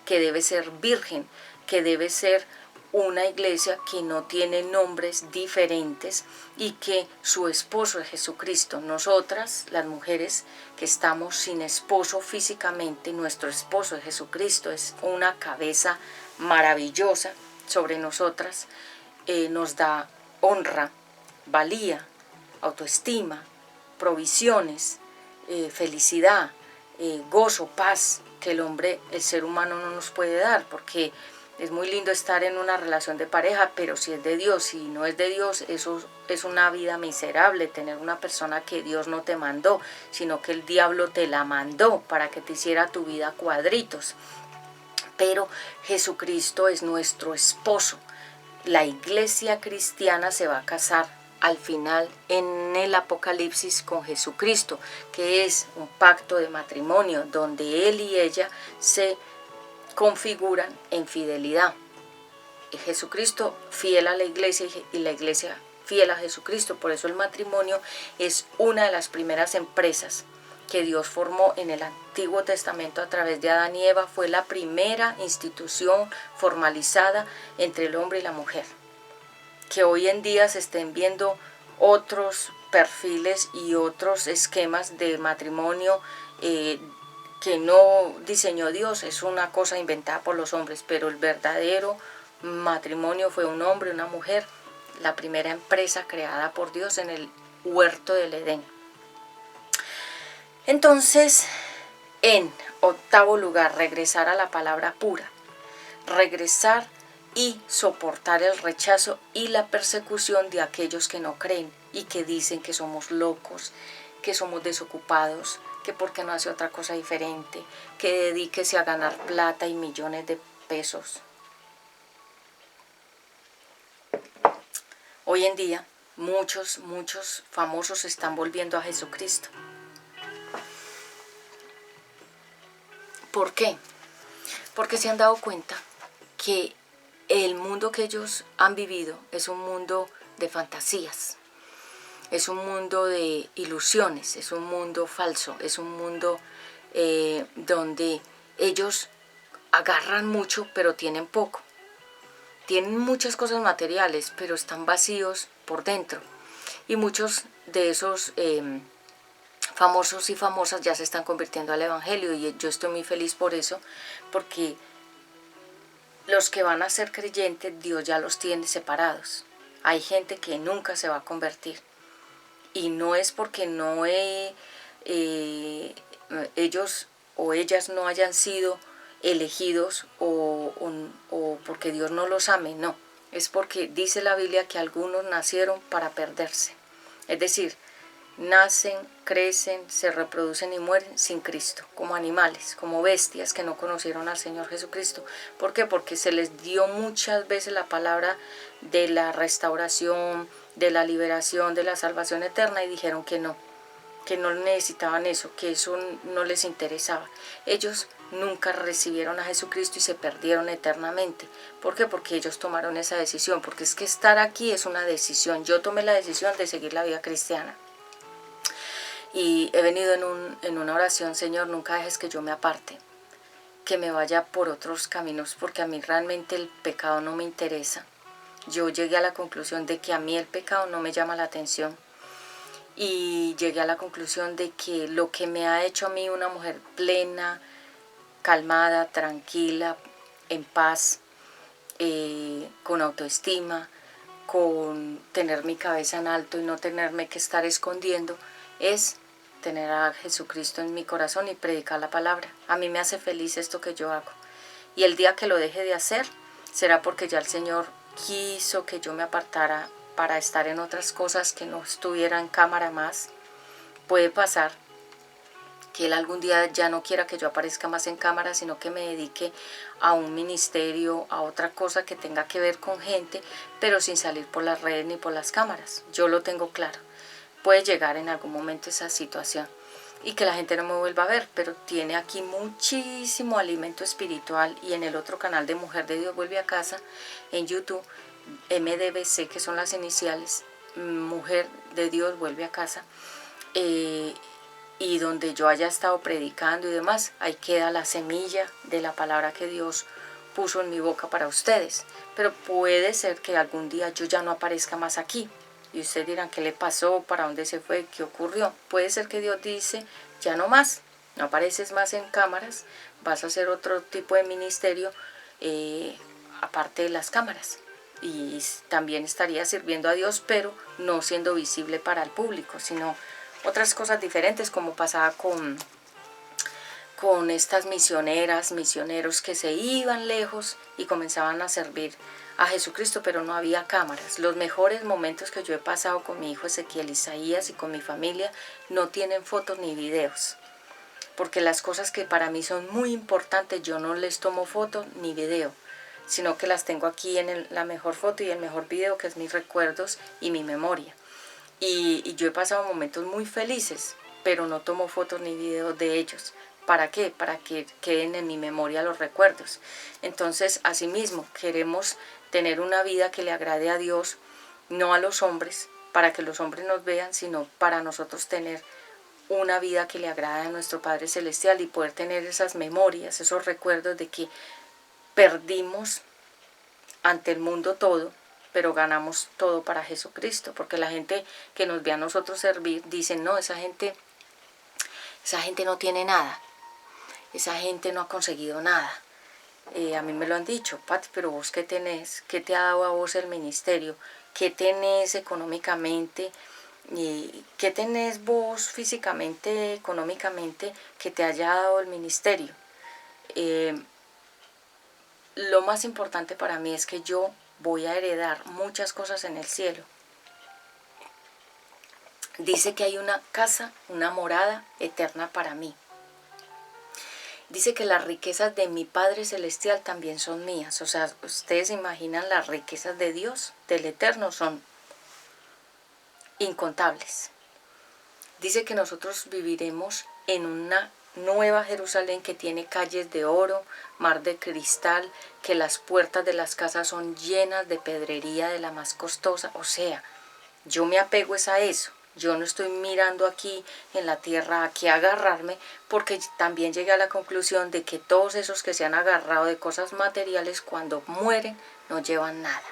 que debe ser virgen, que debe ser una iglesia que no tiene nombres diferentes y que su esposo es Jesucristo. Nosotras, las mujeres que estamos sin esposo físicamente, nuestro esposo es Jesucristo, es una cabeza maravillosa sobre nosotras, nos da honra, valía, autoestima, provisiones, felicidad, gozo, paz, que el ser humano no nos puede dar, porque Es muy lindo estar en una relación de pareja, pero si es de Dios, si no es de Dios, eso es una vida miserable, tener una persona que Dios no te mandó, sino que el diablo te la mandó para que te hiciera tu vida cuadritos. Pero Jesucristo es nuestro esposo. La iglesia cristiana se va a casar al final en el Apocalipsis con Jesucristo, que es un pacto de matrimonio donde él y ella se configuran en fidelidad. Jesucristo fiel a la iglesia y la iglesia fiel a Jesucristo. Por eso el matrimonio es una de las primeras empresas que Dios formó en el Antiguo Testamento a través de Adán y Eva. Fue la primera institución formalizada entre el hombre y la mujer. Que hoy en día se estén viendo otros perfiles y otros esquemas de matrimonio que no diseñó Dios, es una cosa inventada por los hombres, pero el verdadero matrimonio fue un hombre y una mujer, la primera empresa creada por Dios en el huerto del Edén. Entonces, en octavo lugar, regresar a la palabra pura, regresar y soportar el rechazo y la persecución de aquellos que no creen y que dicen que somos locos, que somos desocupados, que porque no hace otra cosa diferente, que dedíquese a ganar plata y millones de pesos. Hoy en día muchos famosos están volviendo a Jesucristo. ¿Por qué? Porque se han dado cuenta que el mundo que ellos han vivido es un mundo de fantasías, es un mundo de ilusiones, es un mundo falso, es un mundo donde ellos agarran mucho pero tienen poco. Tienen muchas cosas materiales, pero están vacíos por dentro. Y muchos de esos famosos y famosas ya se están convirtiendo al evangelio, y yo estoy muy feliz por eso, porque los que van a ser creyentes, Dios ya los tiene separados. Hay gente que nunca se va a convertir. Y no es porque ellos o ellas no hayan sido elegidos o porque Dios no los ame, no. Es porque dice la Biblia que algunos nacieron para perderse. Es decir, nacen, crecen, se reproducen y mueren sin Cristo, como animales, como bestias que no conocieron al Señor Jesucristo. ¿Por qué? Porque se les dio muchas veces la palabra de la restauración, de la liberación, de la salvación eterna, y dijeron que no necesitaban eso, que eso no les interesaba. Ellos nunca recibieron a Jesucristo y se perdieron eternamente. ¿Por qué? Porque ellos tomaron esa decisión, porque es que estar aquí es una decisión. Yo tomé la decisión de seguir la vida cristiana. Y he venido en una oración: Señor, nunca dejes que yo me aparte, que me vaya por otros caminos, porque a mí realmente el pecado no me interesa. Yo llegué a la conclusión de que a mí el pecado no me llama la atención. Y llegué a la conclusión de que lo que me ha hecho a mí una mujer plena, calmada, tranquila, en paz, con autoestima, con tener mi cabeza en alto y no tenerme que estar escondiendo, es tener a Jesucristo en mi corazón y predicar la palabra. A mí me hace feliz esto que yo hago. Y el día que lo deje de hacer, será porque ya el Señor quiso que yo me apartara para estar en otras cosas, que no estuviera en cámara más. Puede pasar que Él algún día ya no quiera que yo aparezca más en cámara, sino que me dedique a un ministerio, a otra cosa que tenga que ver con gente, pero sin salir por las redes ni por las cámaras. Yo lo tengo claro. Puede llegar en algún momento esa situación y que la gente no me vuelva a ver, pero tiene aquí muchísimo alimento espiritual. Y en el otro canal de Mujer de Dios Vuelve a Casa, en YouTube, MDBC, que son las iniciales, Mujer de Dios Vuelve a Casa, y donde yo haya estado predicando y demás, ahí queda la semilla de la palabra que Dios puso en mi boca para ustedes. Pero puede ser que algún día yo ya no aparezca más aquí, y ustedes dirán: ¿qué le pasó? ¿Para dónde se fue? ¿Qué ocurrió? Puede ser que Dios dice: ya no más, no apareces más en cámaras, vas a hacer otro tipo de ministerio aparte de las cámaras. Y también estaría sirviendo a Dios, pero no siendo visible para el público, sino otras cosas diferentes, como pasaba con con estas misioneras, misioneros que se iban lejos y comenzaban a servir a Jesucristo, pero no había cámaras. Los mejores momentos que yo he pasado con mi hijo Ezequiel Isaías y con mi familia no tienen fotos ni videos, porque las cosas que para mí son muy importantes yo no les tomo foto ni video, sino que las tengo aquí en la mejor foto y el mejor video, que es mis recuerdos y mi memoria. Y yo he pasado momentos muy felices, pero no tomo fotos ni videos de ellos. ¿Para qué? Para que queden en mi memoria los recuerdos. Entonces, asimismo, queremos tener una vida que le agrade a Dios, no a los hombres, para que los hombres nos vean, sino para nosotros tener una vida que le agrade a nuestro Padre Celestial y poder tener esas memorias, esos recuerdos de que perdimos ante el mundo todo, pero ganamos todo para Jesucristo, porque la gente que nos ve a nosotros servir dice, no, esa gente no tiene nada, esa gente no ha conseguido nada. A mí me lo han dicho, Pati, pero vos qué tenés, qué te ha dado a vos el ministerio, qué tenés económicamente, qué tenés vos físicamente, económicamente, que te haya dado el ministerio. Lo más importante para mí es que yo voy a heredar muchas cosas en el cielo. Dice que hay una casa, una morada eterna para mí. Dice que las riquezas de mi Padre Celestial también son mías. O sea, ustedes se imaginan las riquezas de Dios, del Eterno, son incontables. Dice que nosotros viviremos en una nueva Jerusalén que tiene calles de oro, mar de cristal, que las puertas de las casas son llenas de pedrería de la más costosa. O sea, yo me apego es a eso. Yo no estoy mirando aquí en la tierra a qué agarrarme, porque también llegué a la conclusión de que todos esos que se han agarrado de cosas materiales cuando mueren no llevan nada.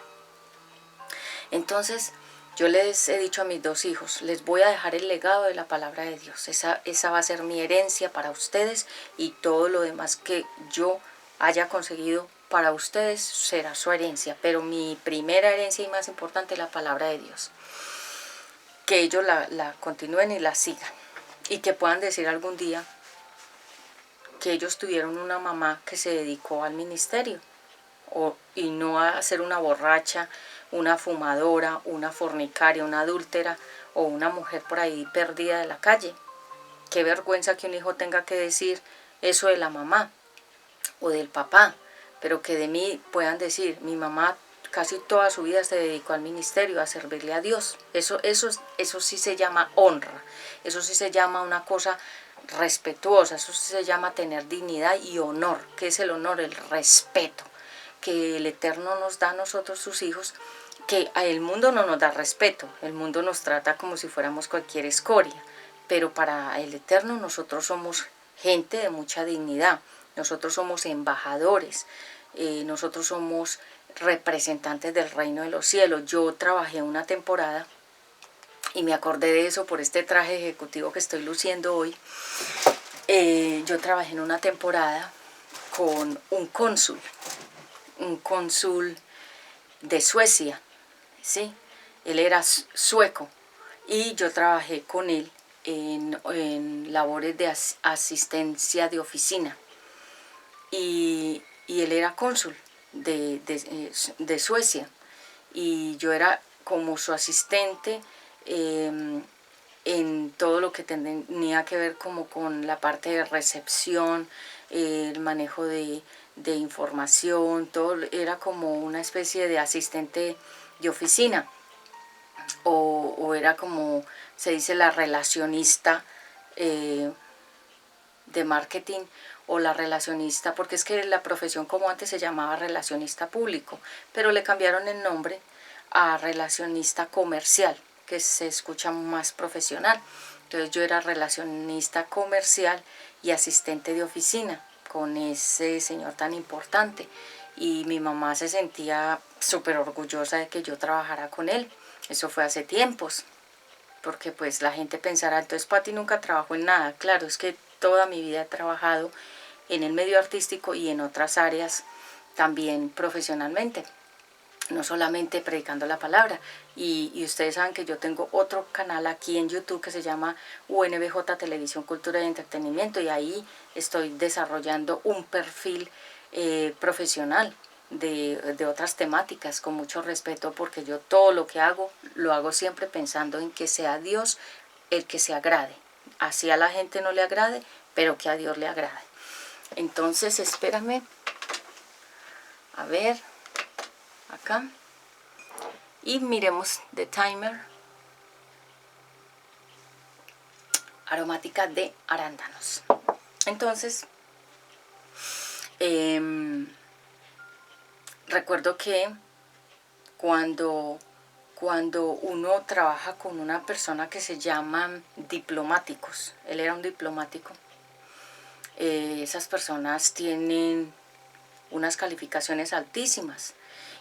Entonces, yo les he dicho a mis dos hijos, les voy a dejar el legado de la palabra de Dios. Esa va a ser mi herencia para ustedes, y todo lo demás que yo haya conseguido para ustedes será su herencia. Pero mi primera herencia y más importante es la palabra de Dios. Que ellos la continúen y la sigan. Y que puedan decir algún día que ellos tuvieron una mamá que se dedicó al ministerio. Y no a ser una borracha, una fumadora, una fornicaria, una adúltera o una mujer por ahí perdida de la calle. Qué vergüenza que un hijo tenga que decir eso de la mamá o del papá, pero que de mí puedan decir, mi mamá casi toda su vida se dedicó al ministerio, a servirle a Dios. Eso sí se llama honra, eso sí se llama una cosa respetuosa, eso sí se llama tener dignidad y honor. ¿Qué es el honor? El respeto que el Eterno nos da a nosotros, sus hijos, que el mundo no nos da respeto, el mundo nos trata como si fuéramos cualquier escoria, pero para el Eterno nosotros somos gente de mucha dignidad, nosotros somos embajadores, nosotros somos representantes del reino de los cielos. Yo trabajé una temporada, y me acordé de eso por este traje ejecutivo que estoy luciendo hoy. Yo trabajé en una temporada con un cónsul de Suecia, ¿sí? Él era sueco y yo trabajé con él en labores de asistencia de oficina, y él era cónsul de Suecia, y yo era como su asistente en todo lo que tenía que ver como con la parte de recepción, el manejo de información, todo era como una especie de asistente de oficina, o era como se dice la relacionista de marketing, o la relacionista, porque es que la profesión como antes se llamaba relacionista público, pero le cambiaron el nombre a relacionista comercial, que se escucha más profesional. Entonces yo era relacionista comercial y asistente de oficina con ese señor tan importante, y mi mamá se sentía súper orgullosa de que yo trabajara con él. Eso fue hace tiempos, porque pues la gente pensará, entonces Pati nunca trabajó en nada. Claro, es que toda mi vida he trabajado en el medio artístico y en otras áreas también profesionalmente. no solamente predicando la palabra. Y ustedes saben que yo tengo otro canal aquí en YouTube que se llama UNBJ Televisión, Cultura y Entretenimiento, y ahí estoy desarrollando un perfil profesional de otras temáticas con mucho respeto, porque yo todo lo que hago, lo hago siempre pensando en que sea Dios el que se agrade. Así a la gente no le agrade, pero que a Dios le agrade. Entonces, espérame. A ver, acá. Y miremos The Timer. Aromática de arándanos. Entonces, recuerdo que cuando uno trabaja con una persona que se llaman diplomáticos, él era un diplomático, esas personas tienen unas calificaciones altísimas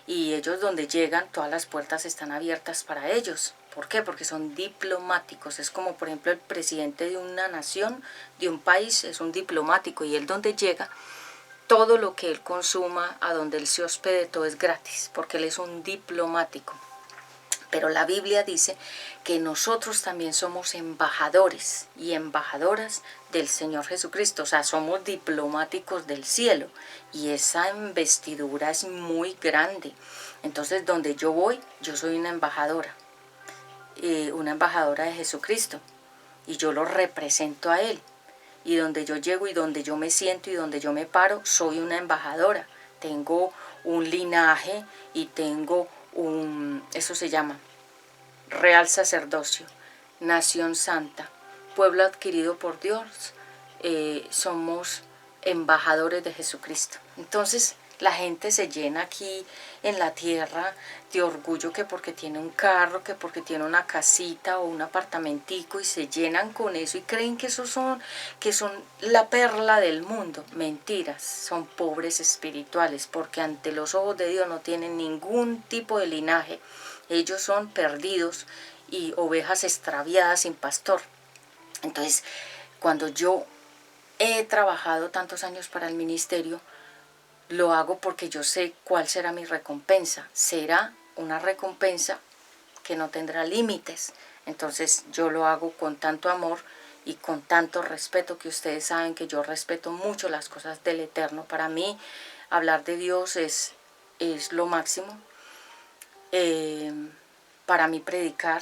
y ellos donde llegan todas las puertas están abiertas para ellos. ¿Por qué? Porque son diplomáticos. Es como por ejemplo el presidente de una nación, de un país, es un diplomático, y él donde llega, todo lo que él consuma, a donde él se hospede, todo es gratis, porque él es un diplomático. Pero la Biblia dice que nosotros también somos embajadores y embajadoras del Señor Jesucristo. O sea, somos diplomáticos del cielo, y esa investidura es muy grande. Entonces, donde yo voy, yo soy una embajadora de Jesucristo, y yo lo represento a Él. Y donde yo llego y donde yo me siento y donde yo me paro, soy una embajadora. Tengo un linaje y tengo eso se llama real sacerdocio, nación santa, pueblo adquirido por Dios. Somos embajadores de Jesucristo. Entonces la gente se llena aquí en la tierra de orgullo, que porque tiene un carro, que porque tiene una casita o un apartamentico, y se llenan con eso y creen que que son la perla del mundo. Mentiras, son pobres espirituales, porque ante los ojos de Dios no tienen ningún tipo de linaje. Ellos son perdidos y ovejas extraviadas sin pastor. Entonces, cuando yo he trabajado tantos años para el ministerio, lo hago porque yo sé cuál será mi recompensa. Será una recompensa que no tendrá límites. Entonces yo lo hago con tanto amor y con tanto respeto, que ustedes saben que yo respeto mucho las cosas del Eterno. Para mí, hablar de Dios es lo máximo. Para mí predicar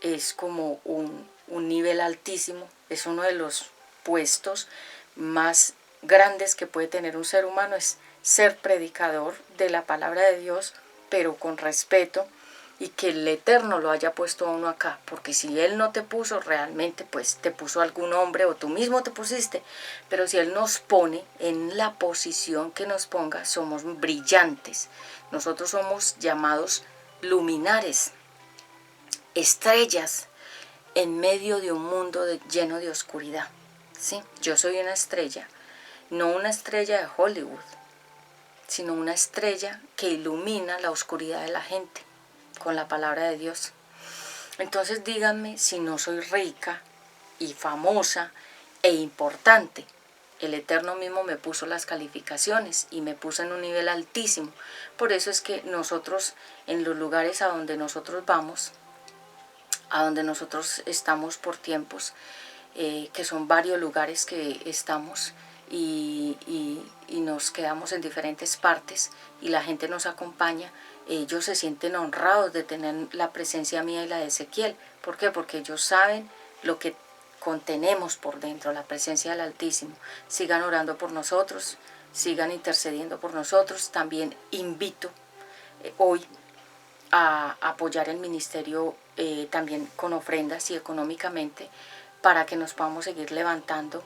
es como un nivel altísimo. Es uno de los puestos más grandes que puede tener un ser humano, es ser predicador de la palabra de Dios, pero con respeto, y que el Eterno lo haya puesto a uno acá, porque si Él no te puso realmente, pues te puso algún hombre o tú mismo te pusiste, pero si Él nos pone en la posición que nos ponga, somos brillantes. Nosotros somos llamados luminares, estrellas en medio de un mundo lleno de oscuridad. ¿Sí? Yo soy una estrella, no una estrella de Hollywood, sino una estrella que ilumina la oscuridad de la gente con la palabra de Dios. Entonces díganme si no soy rica y famosa e importante. El Eterno mismo me puso las calificaciones y me puso en un nivel altísimo. Por eso es que nosotros, en los lugares a donde nosotros vamos, a donde nosotros estamos por tiempos, que son varios lugares que estamos, y nos quedamos en diferentes partes y la gente nos acompaña, ellos se sienten honrados de tener la presencia mía y la de Ezequiel. ¿Por qué? Porque ellos saben lo que contenemos por dentro, la presencia del Altísimo. Sigan orando por nosotros, sigan intercediendo por nosotros. También invito hoy a apoyar el ministerio, también con ofrendas y económicamente, para que nos podamos seguir levantando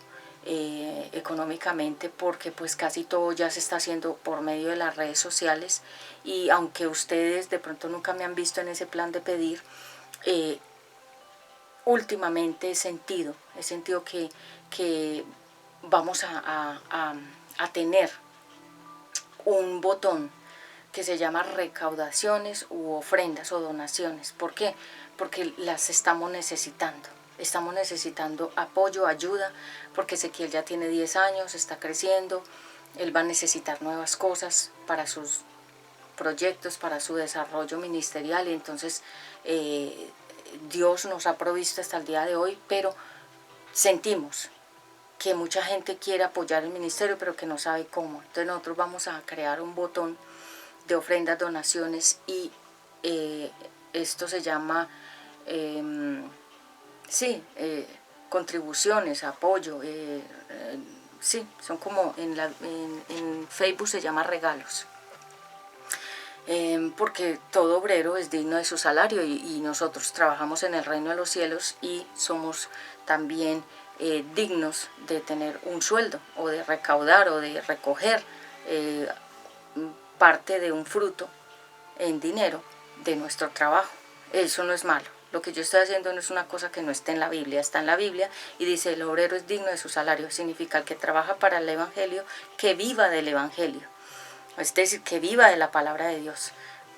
económicamente, porque pues casi todo ya se está haciendo por medio de las redes sociales. Y aunque ustedes de pronto nunca me han visto en ese plan de pedir, últimamente he sentido que vamos a tener un botón que se llama recaudaciones u ofrendas o donaciones. ¿Por qué? Porque las estamos necesitando. Estamos necesitando apoyo, ayuda, porque Ezequiel ya tiene 10 años, está creciendo, él va a necesitar nuevas cosas para sus proyectos, para su desarrollo ministerial, y entonces Dios nos ha provisto hasta el día de hoy, pero sentimos que mucha gente quiere apoyar el ministerio, pero que no sabe cómo. Entonces nosotros vamos a crear un botón de ofrendas, donaciones, y esto se llama, contribuciones, apoyo, sí, son como en Facebook se llama regalos. Porque todo obrero es digno de su salario, y nosotros trabajamos en el reino de los cielos y somos también dignos de tener un sueldo, o de recaudar, o de recoger parte de un fruto en dinero de nuestro trabajo. Eso no es malo. Lo que yo estoy haciendo no es una cosa que no esté en la Biblia, está en la Biblia, y dice: el obrero es digno de su salario. Significa el que trabaja para el evangelio, que viva del evangelio, es decir, que viva de la palabra de Dios,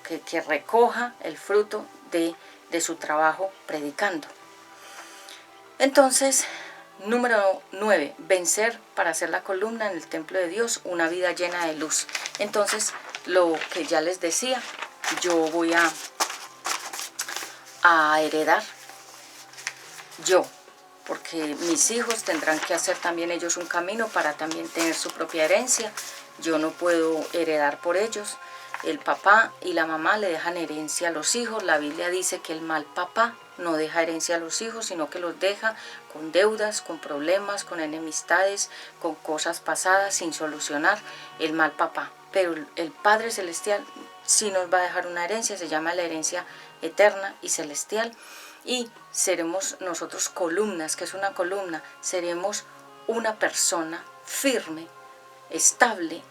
que recoja el fruto de su trabajo predicando. Entonces, número 9, vencer para hacer la columna en el templo de Dios, una vida llena de luz. Entonces, lo que ya les decía, yo voy a heredar, porque mis hijos tendrán que hacer también ellos un camino para también tener su propia herencia. Yo no puedo heredar por ellos. El papá y la mamá le dejan herencia a los hijos. La Biblia dice que el mal papá no deja herencia a los hijos, sino que los deja con deudas, con problemas, con enemistades, con cosas pasadas sin solucionar. El mal papá. Pero el Padre Celestial sí nos va a dejar una herencia, se llama la herencia eterna y celestial. Y seremos nosotros columnas. ¿Qué es una columna? Seremos una persona firme, estable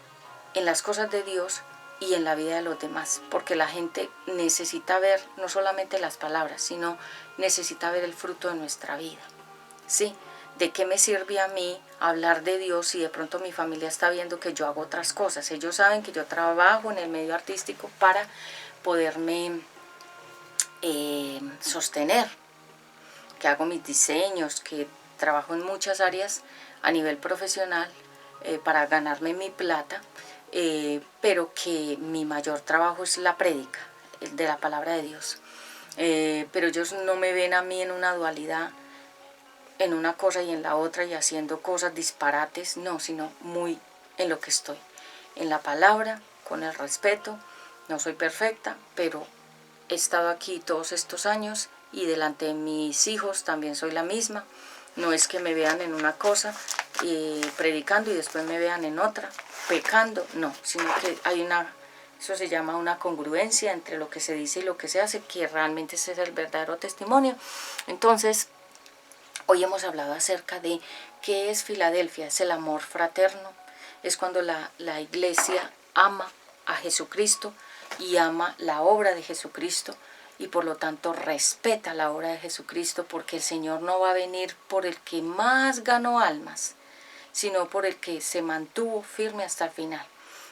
en las cosas de Dios y en la vida de los demás, porque la gente necesita ver no solamente las palabras, sino necesita ver el fruto de nuestra vida. ¿Sí? ¿De qué me sirve a mí hablar de Dios si de pronto mi familia está viendo que yo hago otras cosas? Ellos saben que yo trabajo en el medio artístico para poderme sostener, que hago mis diseños, que trabajo en muchas áreas a nivel profesional para ganarme mi plata, pero que mi mayor trabajo es la prédica de la palabra de Dios. Pero ellos no me ven a mí en una dualidad, en una cosa y en la otra, y haciendo cosas disparates, no, sino muy en lo que estoy, en la palabra, con el respeto. No soy perfecta, pero he estado aquí todos estos años, y delante de mis hijos también soy la misma. No es que me vean en una cosa predicando y después me vean en otra pecando, no, sino que hay eso se llama una congruencia entre lo que se dice y lo que se hace, que realmente ese es el verdadero testimonio. Entonces, hoy hemos hablado acerca de qué es Filadelfia. Es el amor fraterno, es cuando la iglesia ama a Jesucristo y ama la obra de Jesucristo, y por lo tanto respeta la obra de Jesucristo, porque el Señor no va a venir por el que más ganó almas, sino por el que se mantuvo firme hasta el final.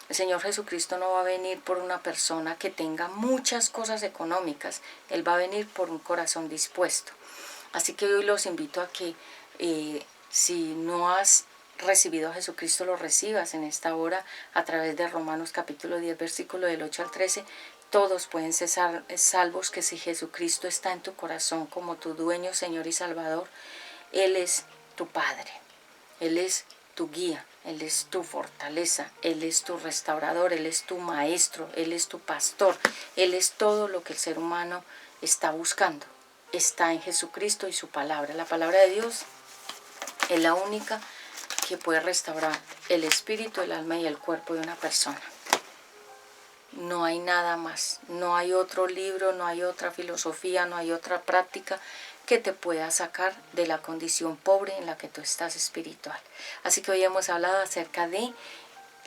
El Señor Jesucristo no va a venir por una persona que tenga muchas cosas económicas, Él va a venir por un corazón dispuesto. Así que hoy los invito a que si no has recibido a Jesucristo, lo recibas en esta hora a través de Romanos capítulo 10, versículo del 8 al 13. Todos pueden ser salvos, que si Jesucristo está en tu corazón como tu dueño, Señor y Salvador, Él es tu Padre, Él es tu guía, Él es tu fortaleza, Él es tu restaurador, Él es tu maestro, Él es tu pastor, Él es todo lo que el ser humano está buscando. Está en Jesucristo y su palabra. La palabra de Dios es la única que puede restaurar el espíritu, el alma y el cuerpo de una persona. No hay nada más, no hay otro libro, no hay otra filosofía, no hay otra práctica que te pueda sacar de la condición pobre en la que tú estás espiritual. Así que hoy hemos hablado acerca de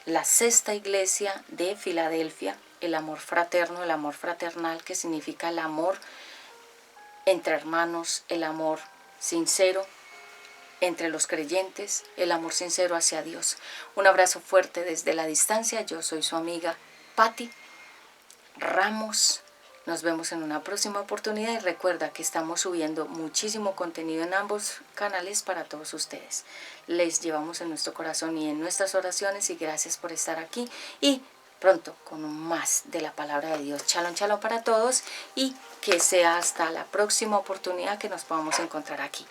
la sexta iglesia de Filadelfia, el amor fraterno, el amor fraternal, que significa el amor entre hermanos, el amor sincero entre los creyentes, el amor sincero hacia Dios. Un abrazo fuerte desde la distancia. Yo soy su amiga Patti Ramos. Nos vemos en una próxima oportunidad, y recuerda que estamos subiendo muchísimo contenido en ambos canales para todos ustedes. Les llevamos en nuestro corazón y en nuestras oraciones, y gracias por estar aquí. Y pronto con un más de la palabra de Dios. Shalom, shalom para todos y que sea hasta la próxima oportunidad que nos podamos encontrar aquí.